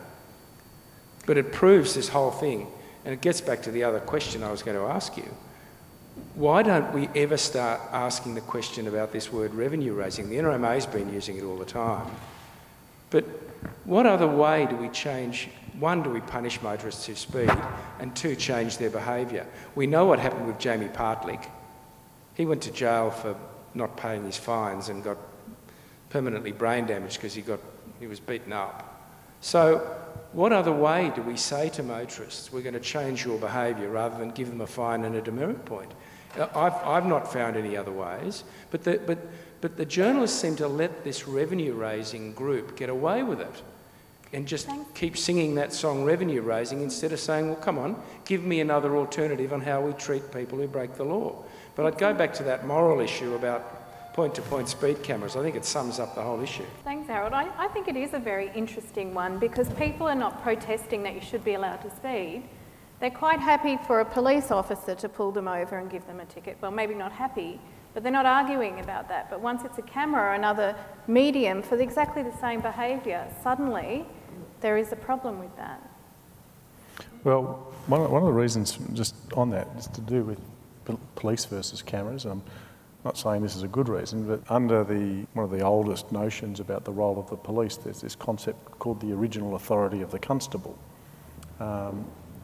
But it proves this whole thing, and it gets back to the other question I was going to ask you. Why don't we ever start asking the question about this word revenue raising? The NRMA's been using it all the time. But what other way do we change? One, do we punish motorists who speed? And two, change their behaviour? We know what happened with Jamie Partlick. He went to jail for not paying his fines and got permanently brain damaged because he was beaten up. So what other way do we say to motorists, we're going to change your behaviour rather than give them a fine and a demerit point? I've not found any other ways, but the journalists seem to let this revenue-raising group get away with it and just keep singing that song revenue raising instead of saying, well, come on, give me another alternative on how we treat people who break the law. But I'd go back to that moral issue about point-to-point speed cameras. I think it sums up the whole issue. Thanks, Harold. I think it is a very interesting one because people are not protesting that you should be allowed to speed. They're quite happy for a police officer to pull them over and give them a ticket. Well, maybe not happy, but they're not arguing about that. But once it's a camera or another medium for exactly the same behaviour, suddenly there is a problem with that. Well, one of the reasons just on that is to do with police versus cameras. I'm not saying this is a good reason, but under one of the oldest notions about the role of the police, there's this concept called the original authority of the constable,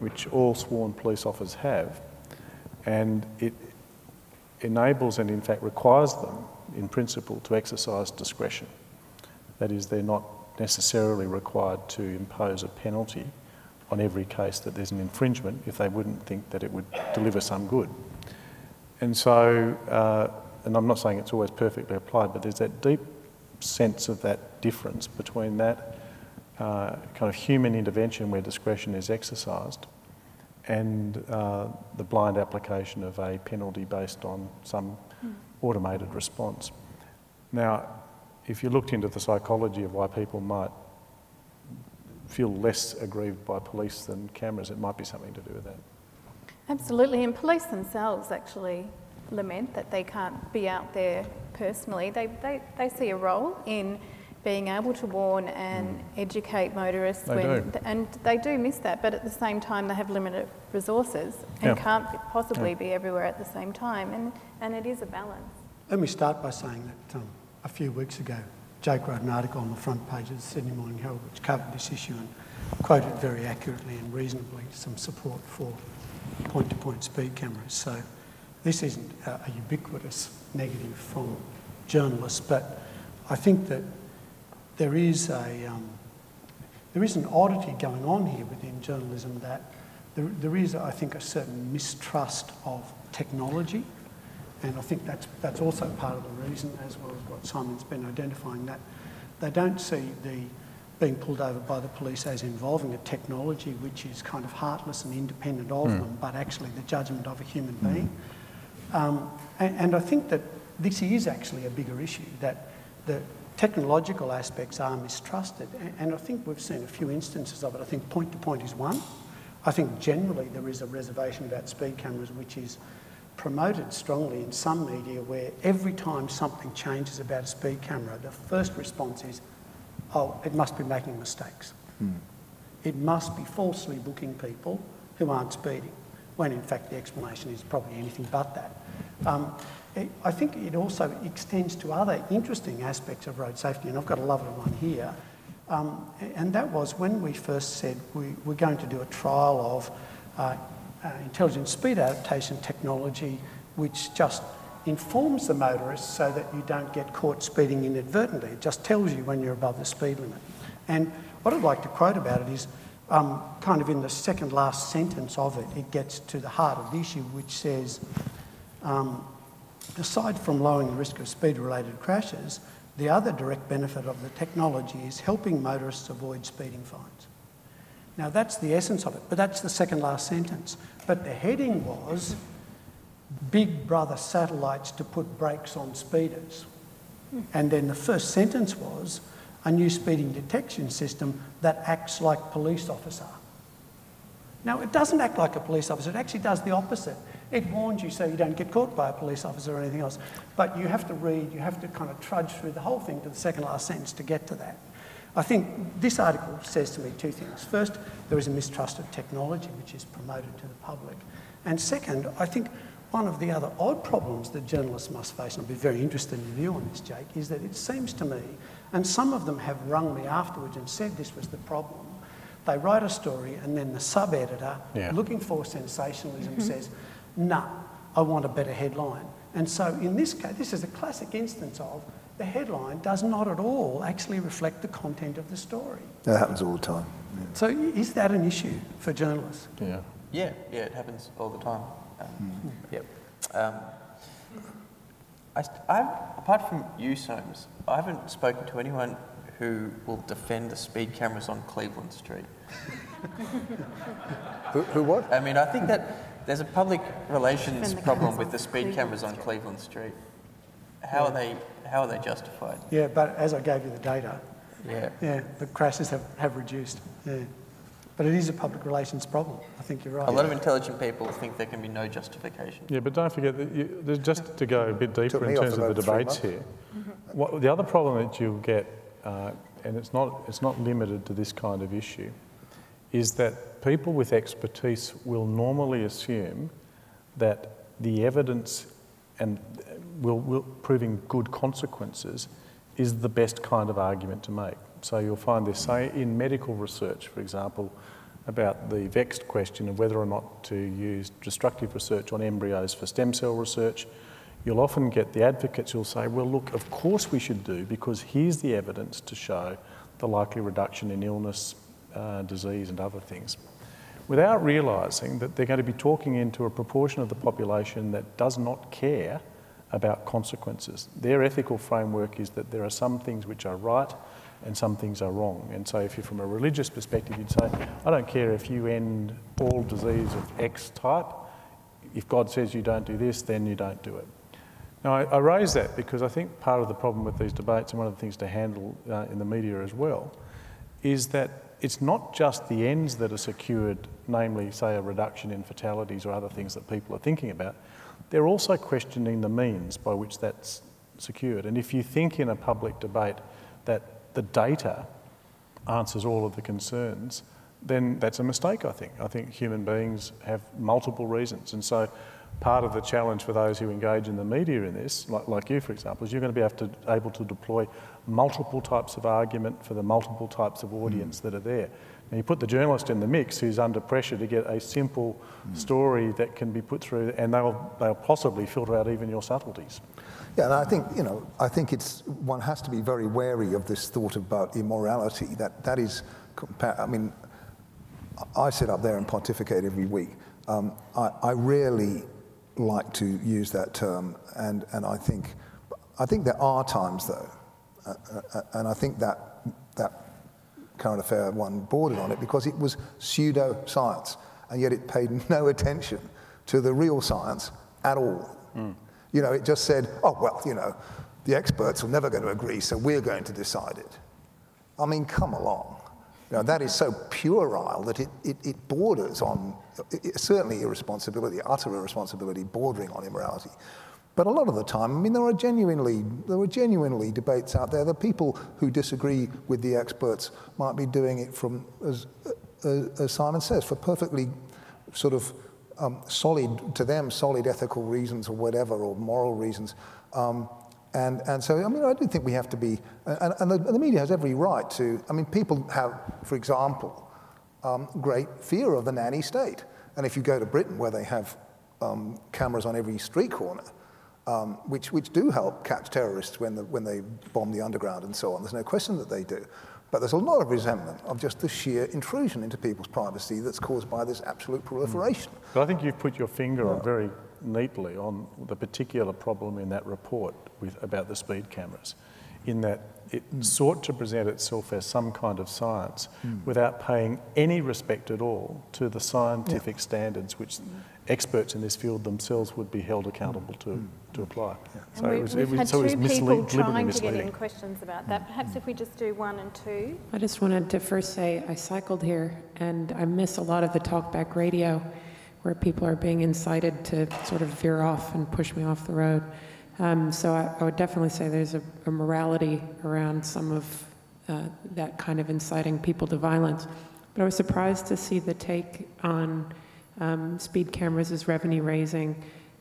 which all sworn police officers have, and it enables and in fact requires them, in principle, to exercise discretion. That is, they're not necessarily required to impose a penalty on every case that there's an infringement if they wouldn't think that it would deliver some good. And so, and I'm not saying it's always perfectly applied, but there's that deep sense of that difference between that kind of human intervention where discretion is exercised and the blind application of a penalty based on some automated response. Now, if you looked into the psychology of why people might feel less aggrieved by police than cameras, it might be something to do with that. Absolutely, and police themselves actually lament that they can't be out there personally. They see a role in being able to warn and educate motorists, and they do miss that, but at the same time they have limited resources and can't possibly be everywhere at the same time, and it is a balance. Let me start by saying that a few weeks ago Jake wrote an article on the front page of the Sydney Morning Herald which covered this issue and quoted very accurately and reasonably some support for point-to-point speed cameras. So this isn't a ubiquitous negative from journalists, but I think that there is an oddity going on here within journalism that there is, I think, a certain mistrust of technology, and I think that's also part of the reason, as well as what Simon's been identifying, that they don't see the being pulled over by the police as involving a technology which is kind of heartless and independent of them, but actually the judgment of a human being. And I think that this is actually a bigger issue, that the technological aspects are mistrusted, and I think we've seen a few instances of it. I think point-to-point is one. I think generally there is a reservation about speed cameras which is promoted strongly in some media, where every time something changes about a speed camera, the first response is, oh, it must be making mistakes. It must be falsely booking people who aren't speeding, when in fact the explanation is probably anything but that. I think it also extends to other interesting aspects of road safety, and I've got a lovely one here. And that was when we first said we're going to do a trial of intelligent speed adaptation technology which just informs the motorist so that you don't get caught speeding inadvertently. It just tells you when you're above the speed limit. And what I'd like to quote about it is kind of in the second last sentence of it, it gets to the heart of the issue, which says, aside from lowering the risk of speed-related crashes, the other direct benefit of the technology is helping motorists avoid speeding fines. Now, that's the essence of it, but that's the second last sentence. But the heading was, Big Brother satellites to put brakes on speeders. And then the first sentence was, a new speeding detection system that acts like police officer. Now, it doesn't act like a police officer, it actually does the opposite. It warns you so you don't get caught by a police officer or anything else. But you have to read, you have to kind of trudge through the whole thing to the second last sentence to get to that. I think this article says to me two things. First, there is a mistrust of technology which is promoted to the public. And second, I think one of the other odd problems that journalists must face, and I'd be very interested in your view on this, Jake, is that it seems to me, and some of them have rung me afterwards and said this was the problem, they write a story and then the sub-editor, looking for sensationalism, says, nah, I want a better headline. And so in this case, this is a classic instance of the headline does not at all actually reflect the content of the story. That happens all the time. Yeah. So is that an issue for journalists? Yeah, it happens all the time. Yep. Apart from you, Soames, I haven't spoken to anyone who will defend the speed cameras on Cleveland Street. Who what? I mean, I think that there's a public relations problem with the speed cameras on Cleveland Street. How are they justified? Yeah, but as I gave you the data, the crashes have reduced. Yeah. But it is a public relations problem. I think you're right. A lot of intelligent people think there can be no justification. Yeah, but don't forget that just to go a bit deeper in terms of the debates here, the other problem that you'll get, and it's not limited to this kind of issue, is that people with expertise will normally assume that the evidence and will proving good consequences is the best kind of argument to make. So you'll find this, say, in medical research, for example, about the vexed question of whether or not to use destructive research on embryos for stem cell research. You'll often get the advocates who'll say, well, look, of course we should do, because here's the evidence to show the likely reduction in illness, disease and other things, without realising that they're going to be talking into a proportion of the population that does not care about consequences. Their ethical framework is that there are some things which are right and some things are wrong. And so if you're from a religious perspective, you'd say, I don't care if you end all disease of X type. If God says you don't do this, then you don't do it. Now, I raise that because I think part of the problem with these debates, and one of the things to handle in the media as well, is that it's not just the ends that are secured, namely, say, a reduction in fatalities or other things that people are thinking about. They're also questioning the means by which that's secured. And if you think in a public debate that the data answers all of the concerns, then that's a mistake, I think. I think human beings have multiple reasons. And so part of the challenge for those who engage in the media in this, like you, for example, is you're going to be able to deploy multiple types of argument for the multiple types of audience that are there. And you put the journalist in the mix who's under pressure to get a simple story that can be put through, and they'll possibly filter out even your subtleties. Yeah, and I think, I think one has to be very wary of this thought about immorality. That is, I mean, I sit up there and pontificate every week. I rarely like to use that term, and I think there are times though, and I think that current affair one bordered on it because it was pseudo-science, and yet it paid no attention to the real science at all. It just said, oh, well, the experts are never going to agree, so we're going to decide it. I mean, come along. That is so puerile that it borders on, certainly irresponsibility, utter irresponsibility, bordering on immorality. But a lot of the time, I mean, there were genuinely debates out there. The people who disagree with the experts might be doing it from, as Simon says, for perfectly sort of solid, to them, solid ethical reasons or whatever, or moral reasons. And so, I mean, I do think we have to be, and the media has every right to, I mean, people have, for example, great fear of the nanny state. And if you go to Britain, where they have cameras on every street corner, which do help catch terrorists when they bomb the underground and so on, there's no question that they do. But there's a lot of resentment of just the sheer intrusion into people's privacy that's caused by this absolute proliferation. But I think you've put your finger on very neatly on the particular problem in that report about the speed cameras, in that it sought to present itself as some kind of science without paying any respect at all to the scientific standards which experts in this field themselves would be held accountable to apply. So it was two people trying to get in questions about that. Perhaps if we just do 1 and 2. I just wanted to first say I cycled here and I miss a lot of the talkback radio where people are being incited to sort of veer off and push me off the road. So I would definitely say there's a morality around some of that kind of inciting people to violence. But I was surprised to see the take on speed cameras as revenue raising.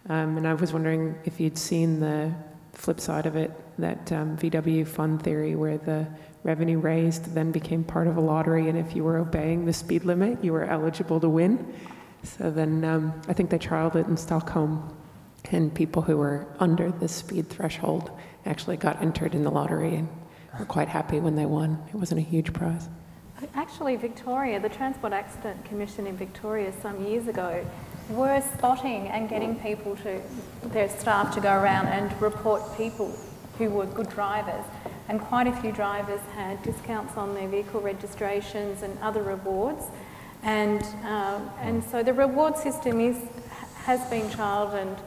And I was wondering if you'd seen the flip side of it, that VW fund theory where the revenue raised then became part of a lottery, and if you were obeying the speed limit, you were eligible to win. So then I think they trialled it in Stockholm, and people who were under the speed threshold actually got entered in the lottery and were quite happy when they won. It wasn't a huge prize. Actually, Victoria, the Transport Accident Commission in Victoria some years ago were spotting and getting people to, their staff to go around and report people who were good drivers. And quite a few drivers had discounts on their vehicle registrations and other rewards. And so the reward system has been trialled, and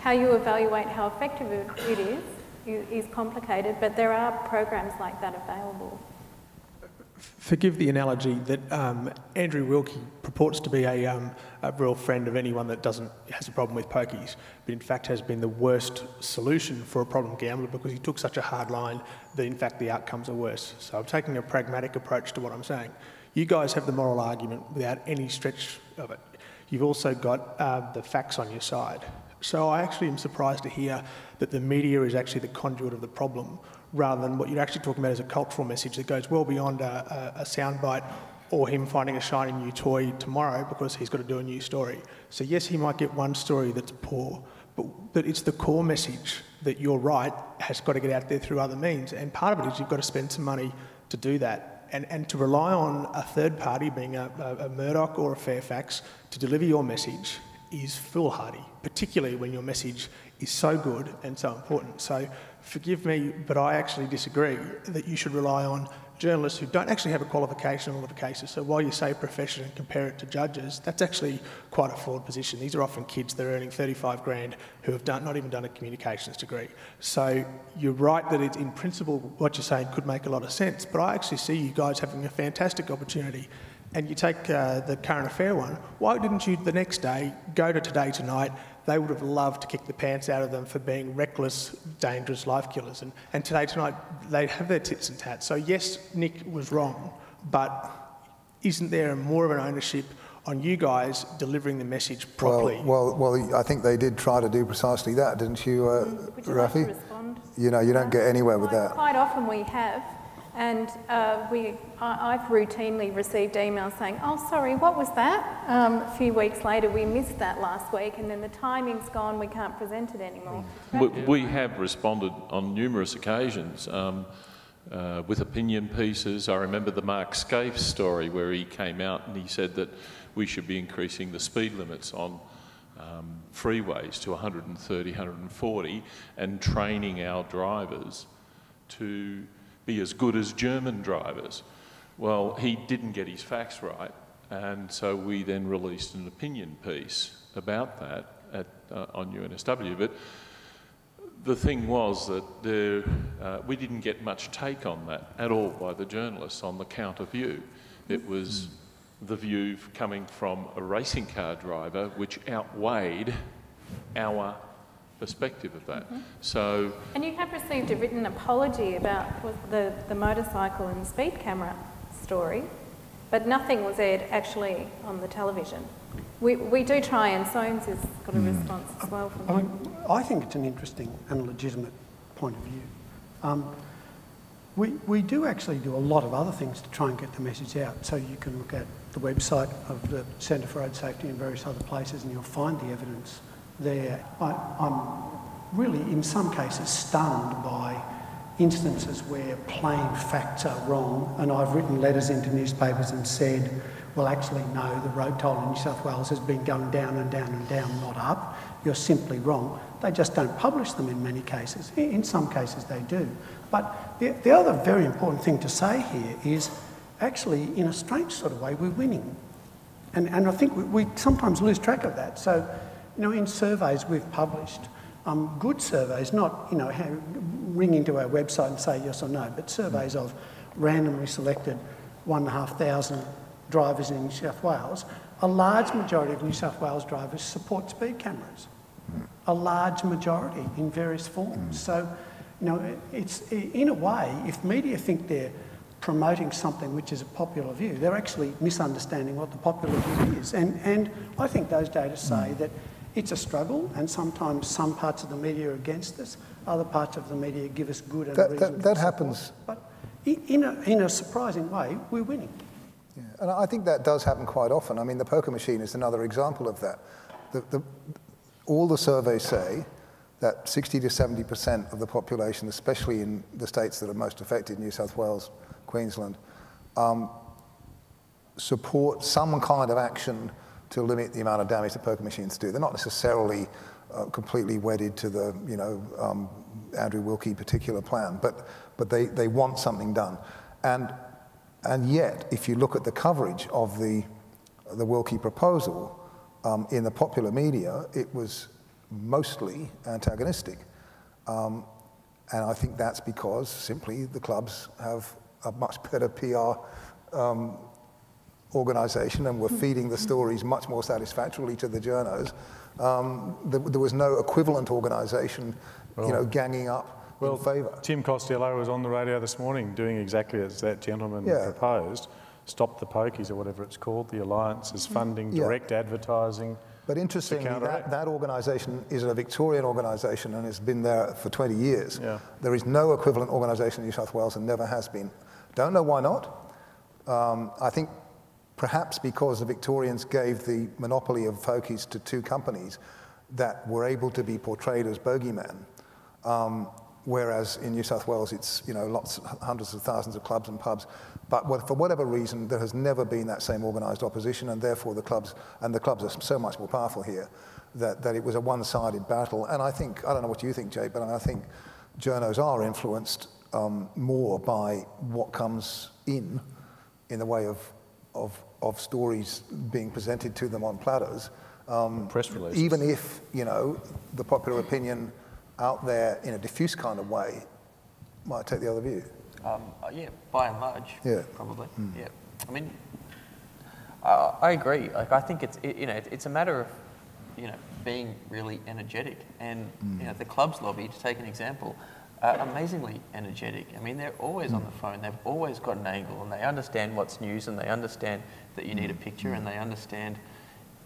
how you evaluate how effective it is complicated, but there are programs like that available. Forgive the analogy that Andrew Wilkie purports to be a real friend of anyone that has a problem with pokies, but in fact has been the worst solution for a problem gambler because he took such a hard line that in fact the outcomes are worse. So I'm taking a pragmatic approach to what I'm saying. You guys have the moral argument without any stretch of it. You've also got the facts on your side. So I actually am surprised to hear that the media is actually the conduit of the problem, rather than what you're actually talking about as a cultural message that goes well beyond a soundbite or him finding a shiny new toy tomorrow because he's got to do a new story. So yes, he might get one story that's poor, but it's the core message that you're right has got to get out there through other means. And part of it is you've got to spend some money to do that. And to rely on a third party, being a Murdoch or a Fairfax, to deliver your message is foolhardy, particularly when your message is so good and so important. So forgive me, but I actually disagree that you should rely on journalists who don't actually have a qualification in a lot of cases. So while you say profession and compare it to judges, that's actually quite a flawed position. These are often kids that are earning 35 grand who have not even done a communications degree. So you're right that it's, in principle, what you're saying could make a lot of sense, but I actually see you guys having a fantastic opportunity. And you take the current affair one, why didn't you the next day go to Today Tonight? They would have loved to kick the pants out of them for being reckless, dangerous life killers. And Today Tonight, they have their tits and tats. So yes, Nick was wrong, but isn't there more of an ownership on you guys delivering the message properly? Well, I think they did try to do precisely that, didn't you, Would you like to Rafi? respond? You know, you don't get anywhere with that. Quite often we have. And I've routinely received emails saying, oh, sorry, what was that? A few weeks later, we missed that last week, and then the timing's gone, we can't present it anymore. We have responded on numerous occasions with opinion pieces. I remember the Mark Scaife story where he came out and he said that we should be increasing the speed limits on freeways to 130, 140 and training our drivers to be as good as German drivers. Well, he didn't get his facts right, and so we then released an opinion piece about that on UNSW. But the thing was that we didn't get much take on that at all by the journalists on the counter view. It was the view coming from a racing car driver which outweighed our perspective of that. So, and you have received a written apology about the motorcycle and speed camera story, but nothing was aired actually on the television. We do try, and Soames has got a response as well from him. I think it's an interesting and legitimate point of view. We do actually do a lot of other things to try and get the message out. So you can look at the website of the Centre for Road Safety and various other places, and you'll find the evidence there. I'm really, in some cases, stunned by instances where plain facts are wrong, and I've written letters into newspapers and said, well, actually, no, the road toll in New South Wales has been going down and down and down, not up. You're simply wrong. They just don't publish them in many cases. In some cases, they do. But the other very important thing to say here is, actually, in a strange sort of way, we're winning. And I think we sometimes lose track of that. So, you know, in surveys we've published, good surveys, not, you know, ring into our website and say yes or no, but surveys of randomly selected 1,500 drivers in New South Wales, a large majority of New South Wales drivers support speed cameras. A large majority in various forms. So, you know, it's, in a way, if media think they're promoting something which is a popular view, they're actually misunderstanding what the popular view is. And I think those data say that it's a struggle, and sometimes some parts of the media are against us, other parts of the media give us good and reasonable that happens. But in a surprising way, we're winning. Yeah. And I think that does happen quite often. I mean, the poker machine is another example of that. All the surveys say that 60 to 70% of the population, especially in the states that are most affected, New South Wales, Queensland, support some kind of action to limit the amount of damage that poker machines do. They're not necessarily completely wedded to the, you know, Andrew Wilkie particular plan, but they want something done. And yet, if you look at the coverage of the Wilkie proposal in the popular media, it was mostly antagonistic. And I think that's because simply the clubs have a much better PR organisation, and were feeding the stories much more satisfactorily to the journos. There was no equivalent organisation, you know, ganging up in favour. Tim Costello was on the radio this morning doing exactly as that gentleman proposed. Stop the Pokies, or whatever it's called. The Alliance is funding direct advertising. But interestingly, that organisation is a Victorian organisation and has been there for 20 years. Yeah. There is no equivalent organisation in New South Wales and never has been. Don't know why not. I think perhaps because the Victorians gave the monopoly of pokies to two companies that were able to be portrayed as bogeymen, whereas in New South Wales it's, you know, hundreds of thousands of clubs and pubs. But for whatever reason, there has never been that same organised opposition, and therefore the clubs are so much more powerful here that it was a one-sided battle. And I think, I don't know what you think, Jake, but I think journos are influenced more by what comes in the way of stories being presented to them on platters. Press releases. Even if, you know, the popular opinion out there in a diffuse kind of way might take the other view. Yeah, by and large, probably. Mm. Yeah, I mean, I agree. Like, I think it's a matter of, you know, being really energetic, and you know, the clubs lobby, to take an example, are amazingly energetic. I mean, they're always on the phone. They've always got an angle, and they understand what's news, and they understand that you need a picture, and they understand,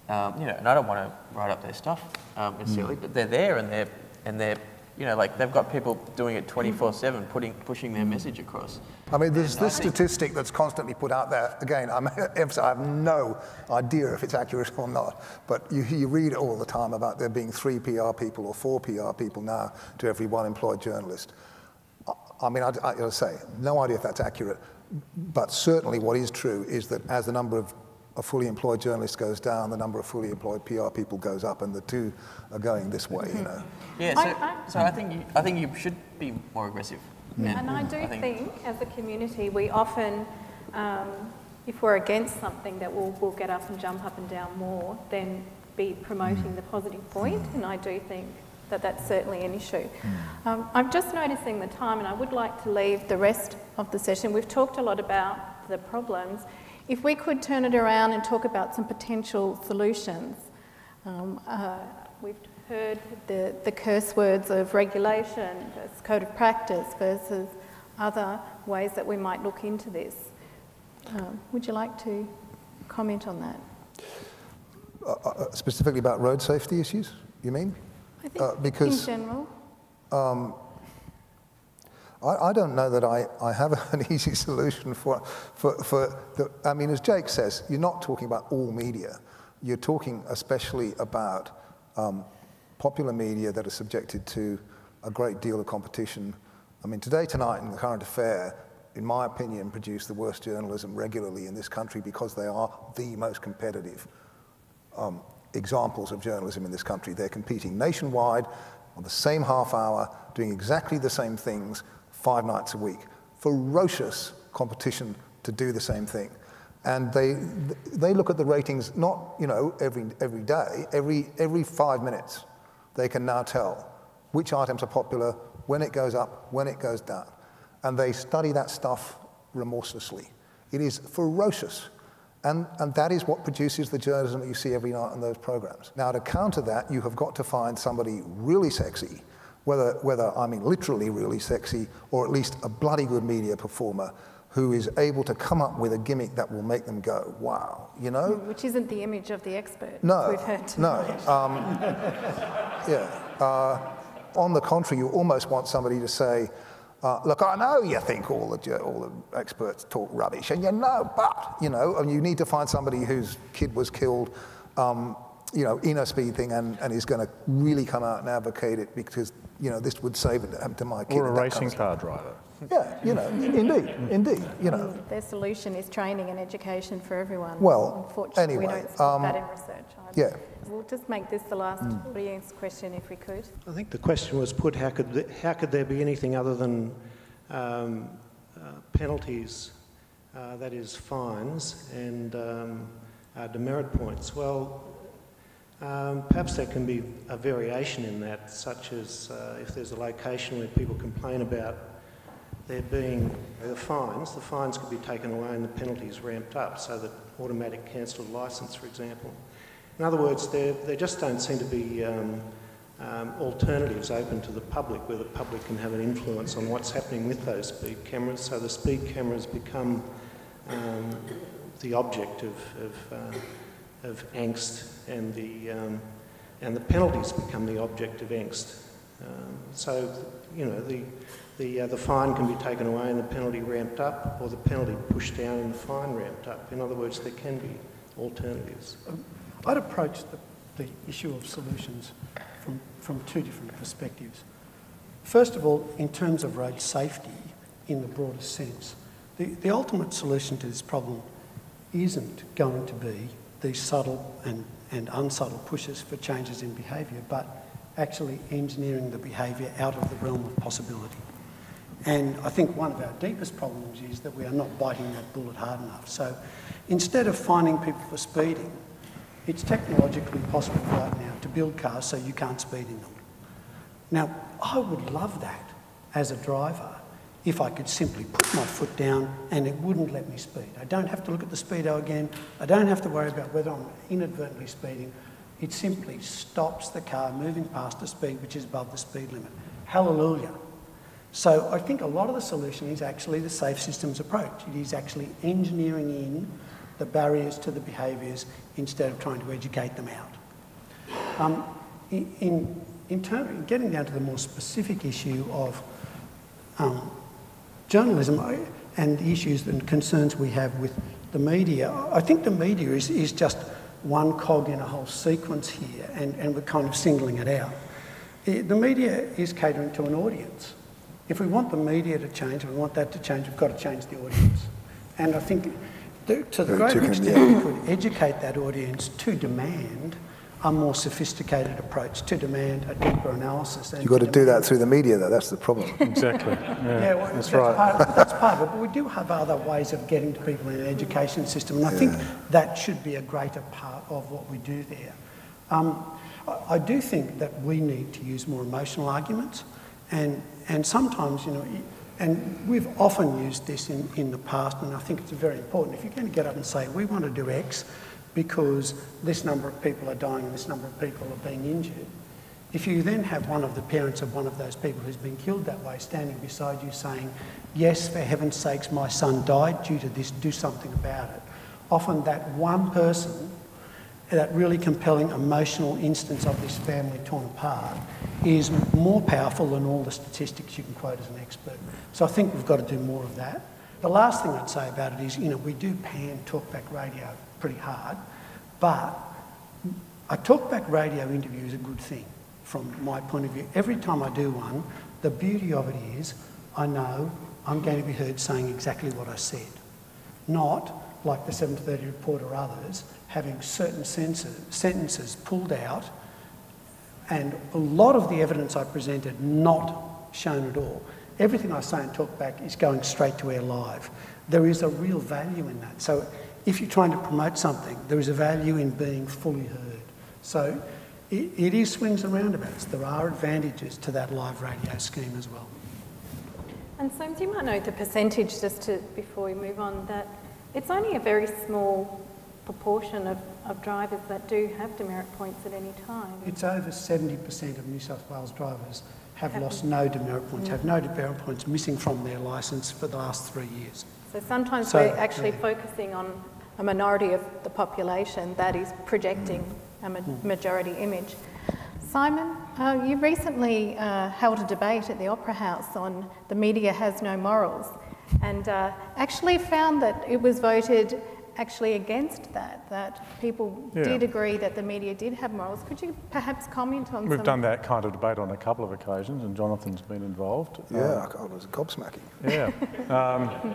you know. And I don't want to write up their stuff necessarily, but they're there, and they're you know, like, they've got people doing it 24/7, pushing their message across. I mean, there's this statistic that's constantly put out there. Again, I have no idea if it's accurate or not, but you read it all the time about there being 3 PR people or 4 PR people now to every 1 employed journalist. I mean, I say, no idea if that's accurate, but certainly what is true is that as the number of fully employed journalists goes down, the number of fully employed PR people goes up, and the two are going this way, you know. Yeah, so I think you should be more aggressive. Yeah, and I do think, as a community, we often, if we're against something, that we'll get up and jump up and down more than be promoting the positive point, and I do think that that's certainly an issue. I'm just noticing the time, and I would like to leave the rest of the session. We've talked a lot about the problems. If we could turn it around and talk about some potential solutions. We've heard the curse words of regulation versus code of practice versus other ways that we might look into this. Would you like to comment on that? Specifically about road safety issues, you mean? I think because, in general. I don't know that I have an easy solution for the, I mean, as Jake says, you're not talking about all media. You're talking especially about popular media that are subjected to a great deal of competition I mean, Today, Tonight and The Current Affair, in my opinion, produce the worst journalism regularly in this country because they are the most competitive examples of journalism in this country. They're competing nationwide on the same half hour, doing exactly the same things 5 nights a week. Ferocious competition to do the same thing. And they look at the ratings not, you know, every day, every 5 minutes. They can now tell which items are popular, when it goes up, when it goes down. And they study that stuff remorselessly. It is ferocious. And that is what produces the journalism that you see every night on those programs. Now, to counter that, you have got to find somebody really sexy, whether I mean literally really sexy, or at least a bloody good media performer who is able to come up with a gimmick that will make them go, wow, you know? Which isn't the image of the expert we've heard tonight. Yeah. On the contrary, you almost want somebody to say, look, I know you think all the experts talk rubbish, and you know, but, you know, and you need to find somebody whose kid was killed, you know, in a speed thing and is going to really come out and advocate it because, you know, this would save it to my kid. Or a racing car driver. Yeah, you know, indeed, you know. Their solution is training and education for everyone. Well, unfortunately, anyway, we don't support that in research either. Yeah. We'll just make this the last audience question if we could. I think the question was put, how could there be anything other than penalties, that is fines and demerit points? Well, perhaps there can be a variation in that, such as if there's a location where people complain about there being the fines could be taken away and the penalties ramped up, so that automatic cancelled licence, for example. In other words, there just don't seem to be alternatives open to the public where the public can have an influence on what's happening with those speed cameras, so the speed cameras become the object of angst, and the penalties become the object of angst. So, you know, the fine can be taken away and the penalty ramped up, or the penalty pushed down and the fine ramped up. In other words, there can be alternatives. I'd approach the issue of solutions from 2 different perspectives. First of all, in terms of road safety in the broadest sense, the ultimate solution to this problem isn't going to be these subtle and unsubtle pushes for changes in behaviour, but actually engineering the behaviour out of the realm of possibility. And I think one of our deepest problems is that we are not biting that bullet hard enough. So instead of fining people for speeding, it's technologically possible right now to build cars so you can't speed in them. Now, I would love that as a driver if I could simply put my foot down and it wouldn't let me speed. I don't have to look at the speedo again. I don't have to worry about whether I'm inadvertently speeding. It simply stops the car moving past a speed which is above the speed limit. Hallelujah. So I think a lot of the solution is actually the safe systems approach. It is actually engineering in the barriers to the behaviours instead of trying to educate them out. In getting down to the more specific issue of journalism and the issues and concerns we have with the media, I think the media is just one cog in a whole sequence here, and we're kind of singling it out. The media is catering to an audience. If we want the media to change, if we want that to change, we've got to change the audience. And I think to the greater extent we could educate that audience to demand a more sophisticated approach, to demand a deeper analysis. You've got to do that through the media, though. That's the problem. Exactly. Yeah, well, that's right. That's part of it. But we do have other ways of getting to people in an education system, and I think that should be a greater part of what we do there. I do think that we need to use more emotional arguments, and sometimes, you know, and we've often used this in the past, and I think it's very important. If you're going to get up and say, we want to do X because this number of people are dying and this number of people are being injured, if you then have one of the parents of one of those people who's been killed that way standing beside you saying, yes, for heaven's sakes, my son died due to this, do something about it, often that one person, that really compelling emotional instance of this family torn apart, is more powerful than all the statistics you can quote as an expert. So I think we've got to do more of that. The last thing I'd say about it is, you know, we do pan talkback radio pretty hard, but a talkback radio interview is a good thing from my point of view. Every time I do one, the beauty of it is I know I'm going to be heard saying exactly what I said, not like the 7:30 report or others having certain sentences pulled out and a lot of the evidence I presented not shown at all. Everything I say and talk back is going straight to air live. There is a real value in that. So if you're trying to promote something, there is a value in being fully heard. So it is swings and roundabouts. There are advantages to that live radio scheme as well. And Soames, you might know the percentage, before we move on, that it's only a very small proportion of drivers that do have demerit points at any time. It's over 70% of New South Wales drivers have lost no demerit points, have no demerit points missing from their licence for the last 3 years. So sometimes we're actually focusing on a minority of the population that is projecting a majority image. Simon, you recently held a debate at the Opera House on the media has no morals, and actually found that it was voted actually against that people did agree that the media did have morals. Could you perhaps comment on We've done that kind of debate on a couple of occasions, and Jonathan's been involved. Yeah, I was gobsmacking. Yeah.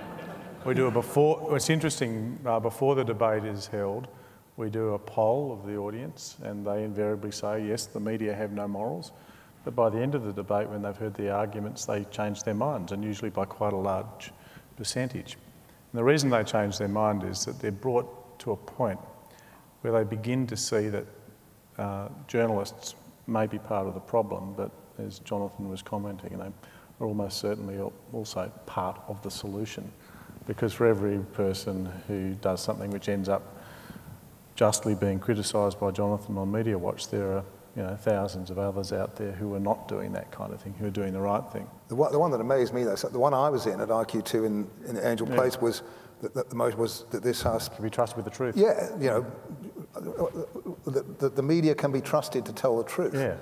We do it before, it's interesting, before the debate is held, we do a poll of the audience, and they invariably say, yes, the media have no morals. But by the end of the debate, when they've heard the arguments, they change their minds, and usually by quite a large percentage. And the reason they change their mind is that they're brought to a point where they begin to see that journalists may be part of the problem, but as Jonathan was commenting, they are almost certainly also part of the solution. Because for every person who does something which ends up justly being criticised by Jonathan on Media Watch, there are thousands of others out there who are not doing that kind of thing, who are doing the right thing. The one that amazed me, though, so the one I was in at IQ2 in Angel Place was that the motion was that this House can be trusted with the truth. Yeah, the media can be trusted to tell the truth. Yeah.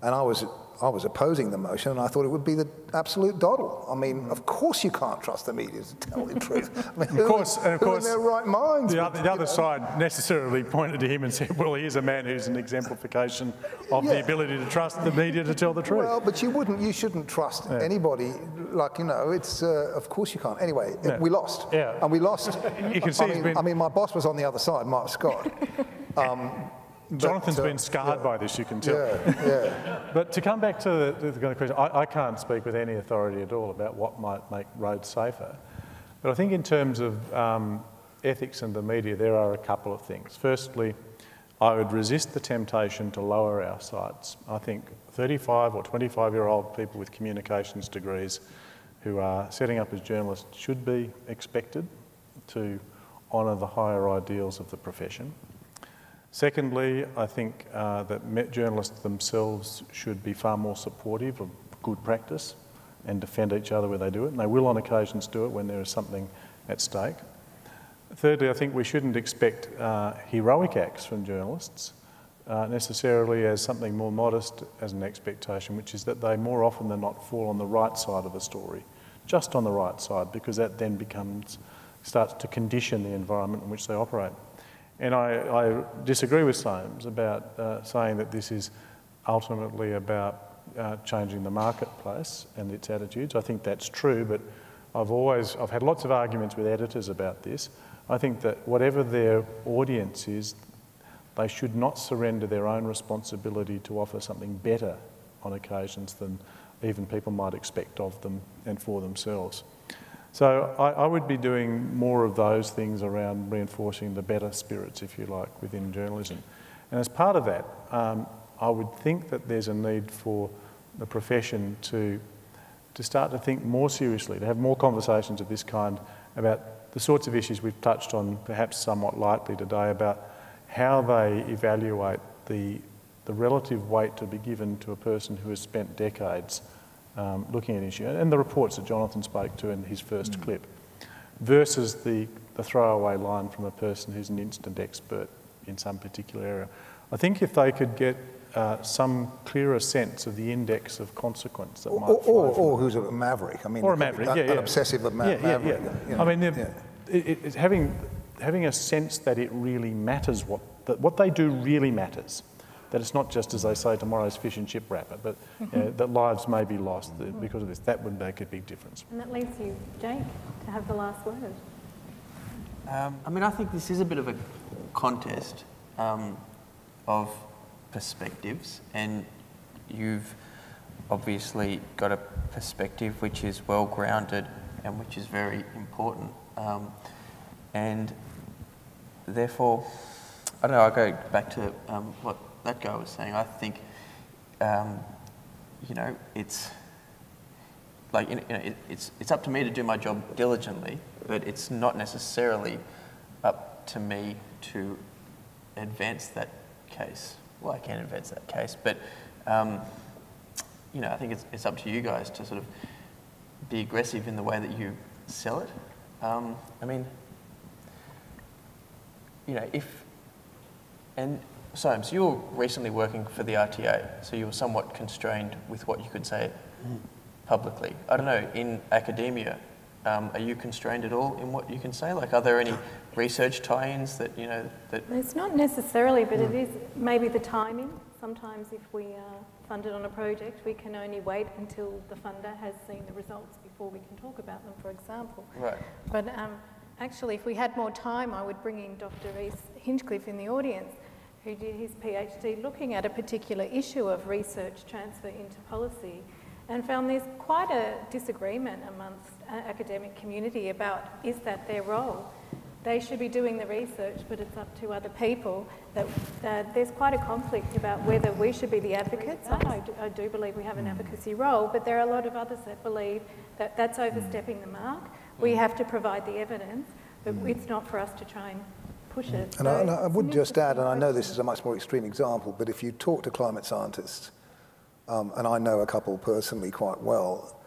And I was opposing the motion, and I thought it would be the absolute doddle. I mean, of course you can't trust the media to tell the truth. I mean, of course, who in their right minds? The other side necessarily pointed to him and said, well, here's a man who's an exemplification of the ability to trust the media to tell the truth. Well, but you shouldn't trust anybody. Like, it's, of course you can't. Anyway, we lost. Yeah. And we lost. You can see I mean, my boss was on the other side, Mark Scott. Jonathan's been scarred by this, you can tell. Yeah. But to come back to the kind of question, I can't speak with any authority at all about what might make roads safer. But I think in terms of ethics and the media, there are a couple of things. Firstly, I would resist the temptation to lower our sights. I think 35 or 25-year-old people with communications degrees who are setting up as journalists should be expected to honour the higher ideals of the profession. Secondly, I think that journalists themselves should be far more supportive of good practice and defend each other where they do it, and they will on occasions do it when there is something at stake. Thirdly, I think we shouldn't expect heroic acts from journalists necessarily as something more modest as an expectation, which is that they more often than not fall on the right side of a story, just on the right side, because that then starts to condition the environment in which they operate. And I disagree with Soames about saying that this is ultimately about changing the marketplace and its attitudes. I think that's true, but I've had lots of arguments with editors about this. I think that whatever their audience is, they should not surrender their own responsibility to offer something better on occasions than even people might expect of them and for themselves. So I would be doing more of those things around reinforcing the better spirits, if you like, within journalism. And as part of that, I would think that there's a need for the profession to start to think more seriously, to have more conversations of this kind about the sorts of issues we've touched on, perhaps somewhat lightly today, about how they evaluate the relative weight to be given to a person who has spent decades looking at an issue, and the reports that Jonathan spoke to in his first clip, versus the throwaway line from a person who's an instant expert in some particular area. I think if they could get some clearer sense of the index of consequence that might flow from or who's a maverick. I mean, or a maverick, an obsessive maverick. Yeah. I mean, it's having a sense that it really matters, what they do really matters. that it's not just, as they say, tomorrow's fish and chip wrapper, but that lives may be lost because of this. That would make a big difference. And that leaves you, Jake, to have the last word. I mean, I think this is a bit of a contest of perspectives, and you've obviously got a perspective which is well-grounded and which is very important. And therefore, I don't know, I'll go back to what that guy was saying. I think, you know, it's like, it's up to me to do my job diligently, but it's not necessarily up to me to advance that case. Well, I can advance that case, but you know, I think it's up to you guys to sort of be aggressive in the way that you sell it. I mean, you know, and Soames, you were recently working for the RTA, so you were somewhat constrained with what you could say publicly. I don't know, in academia, are you constrained at all in what you can say? Like, are there any research tie-ins that, you know, that... It's not necessarily, but it is maybe the timing. Sometimes if we are funded on a project, we can only wait until the funder has seen the results before we can talk about them, for example. Right. But actually, if we had more time, I would bring in Dr. Reese Hinchcliffe in the audience, who did his PhD looking at a particular issue of research transfer into policy, and found there's quite a disagreement amongst academic community about, is that their role? They should be doing the research, but it's up to other people. That there's quite a conflict about whether we should be the advocates. I do believe we have an advocacy role, but there are a lot of others that believe that that's overstepping the mark. We have to provide the evidence, but it's not for us to try and push it. And I would just add, and I know this is a much more extreme example, but if you talk to climate scientists, and I know a couple personally quite well,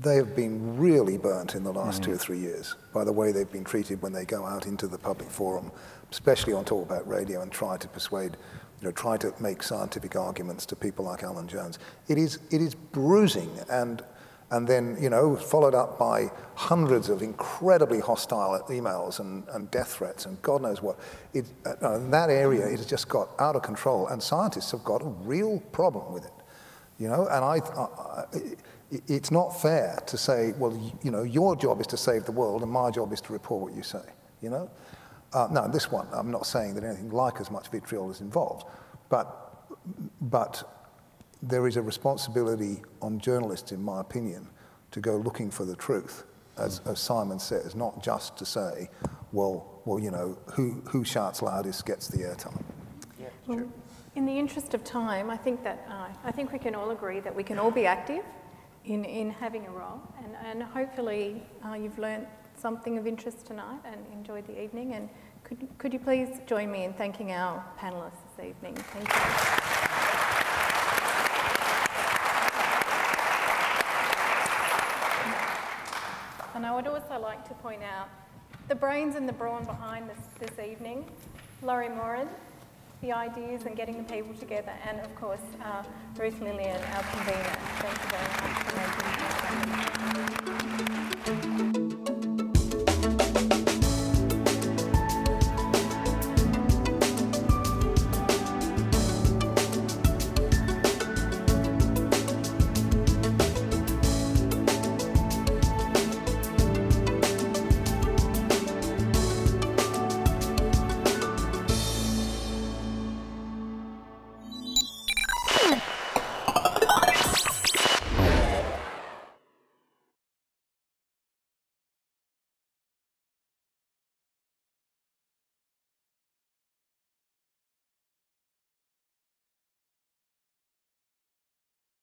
they have been really burnt in the last 2 or 3 years by the way they've been treated when they go out into the public forum, especially on Talkback Radio, and try to persuade, you know, try to make scientific arguments to people like Alan Jones. It is bruising, and then, you know, followed up by hundreds of incredibly hostile emails and death threats and God knows what. In that area, it has just got out of control, and scientists have got a real problem with it. You know, and it's not fair to say, well, you know, your job is to save the world and my job is to report what you say, you know? No, this one, I'm not saying that anything like as much vitriol is involved, but there is a responsibility on journalists, in my opinion, to go looking for the truth, as Simon says, not just to say, well, you know, who shouts loudest gets the airtime. Yeah, true. Well, in the interest of time, I think we can all agree that we can all be active in having a role, and hopefully you've learnt something of interest tonight and enjoyed the evening. And could you please join me in thanking our panellists this evening? Thank you. And I would also like to point out the brains and the brawn behind this evening: Laurie Moran, the ideas and getting the people together, and of course Ruth Lillian, our convener. Thank you very much for making this happen.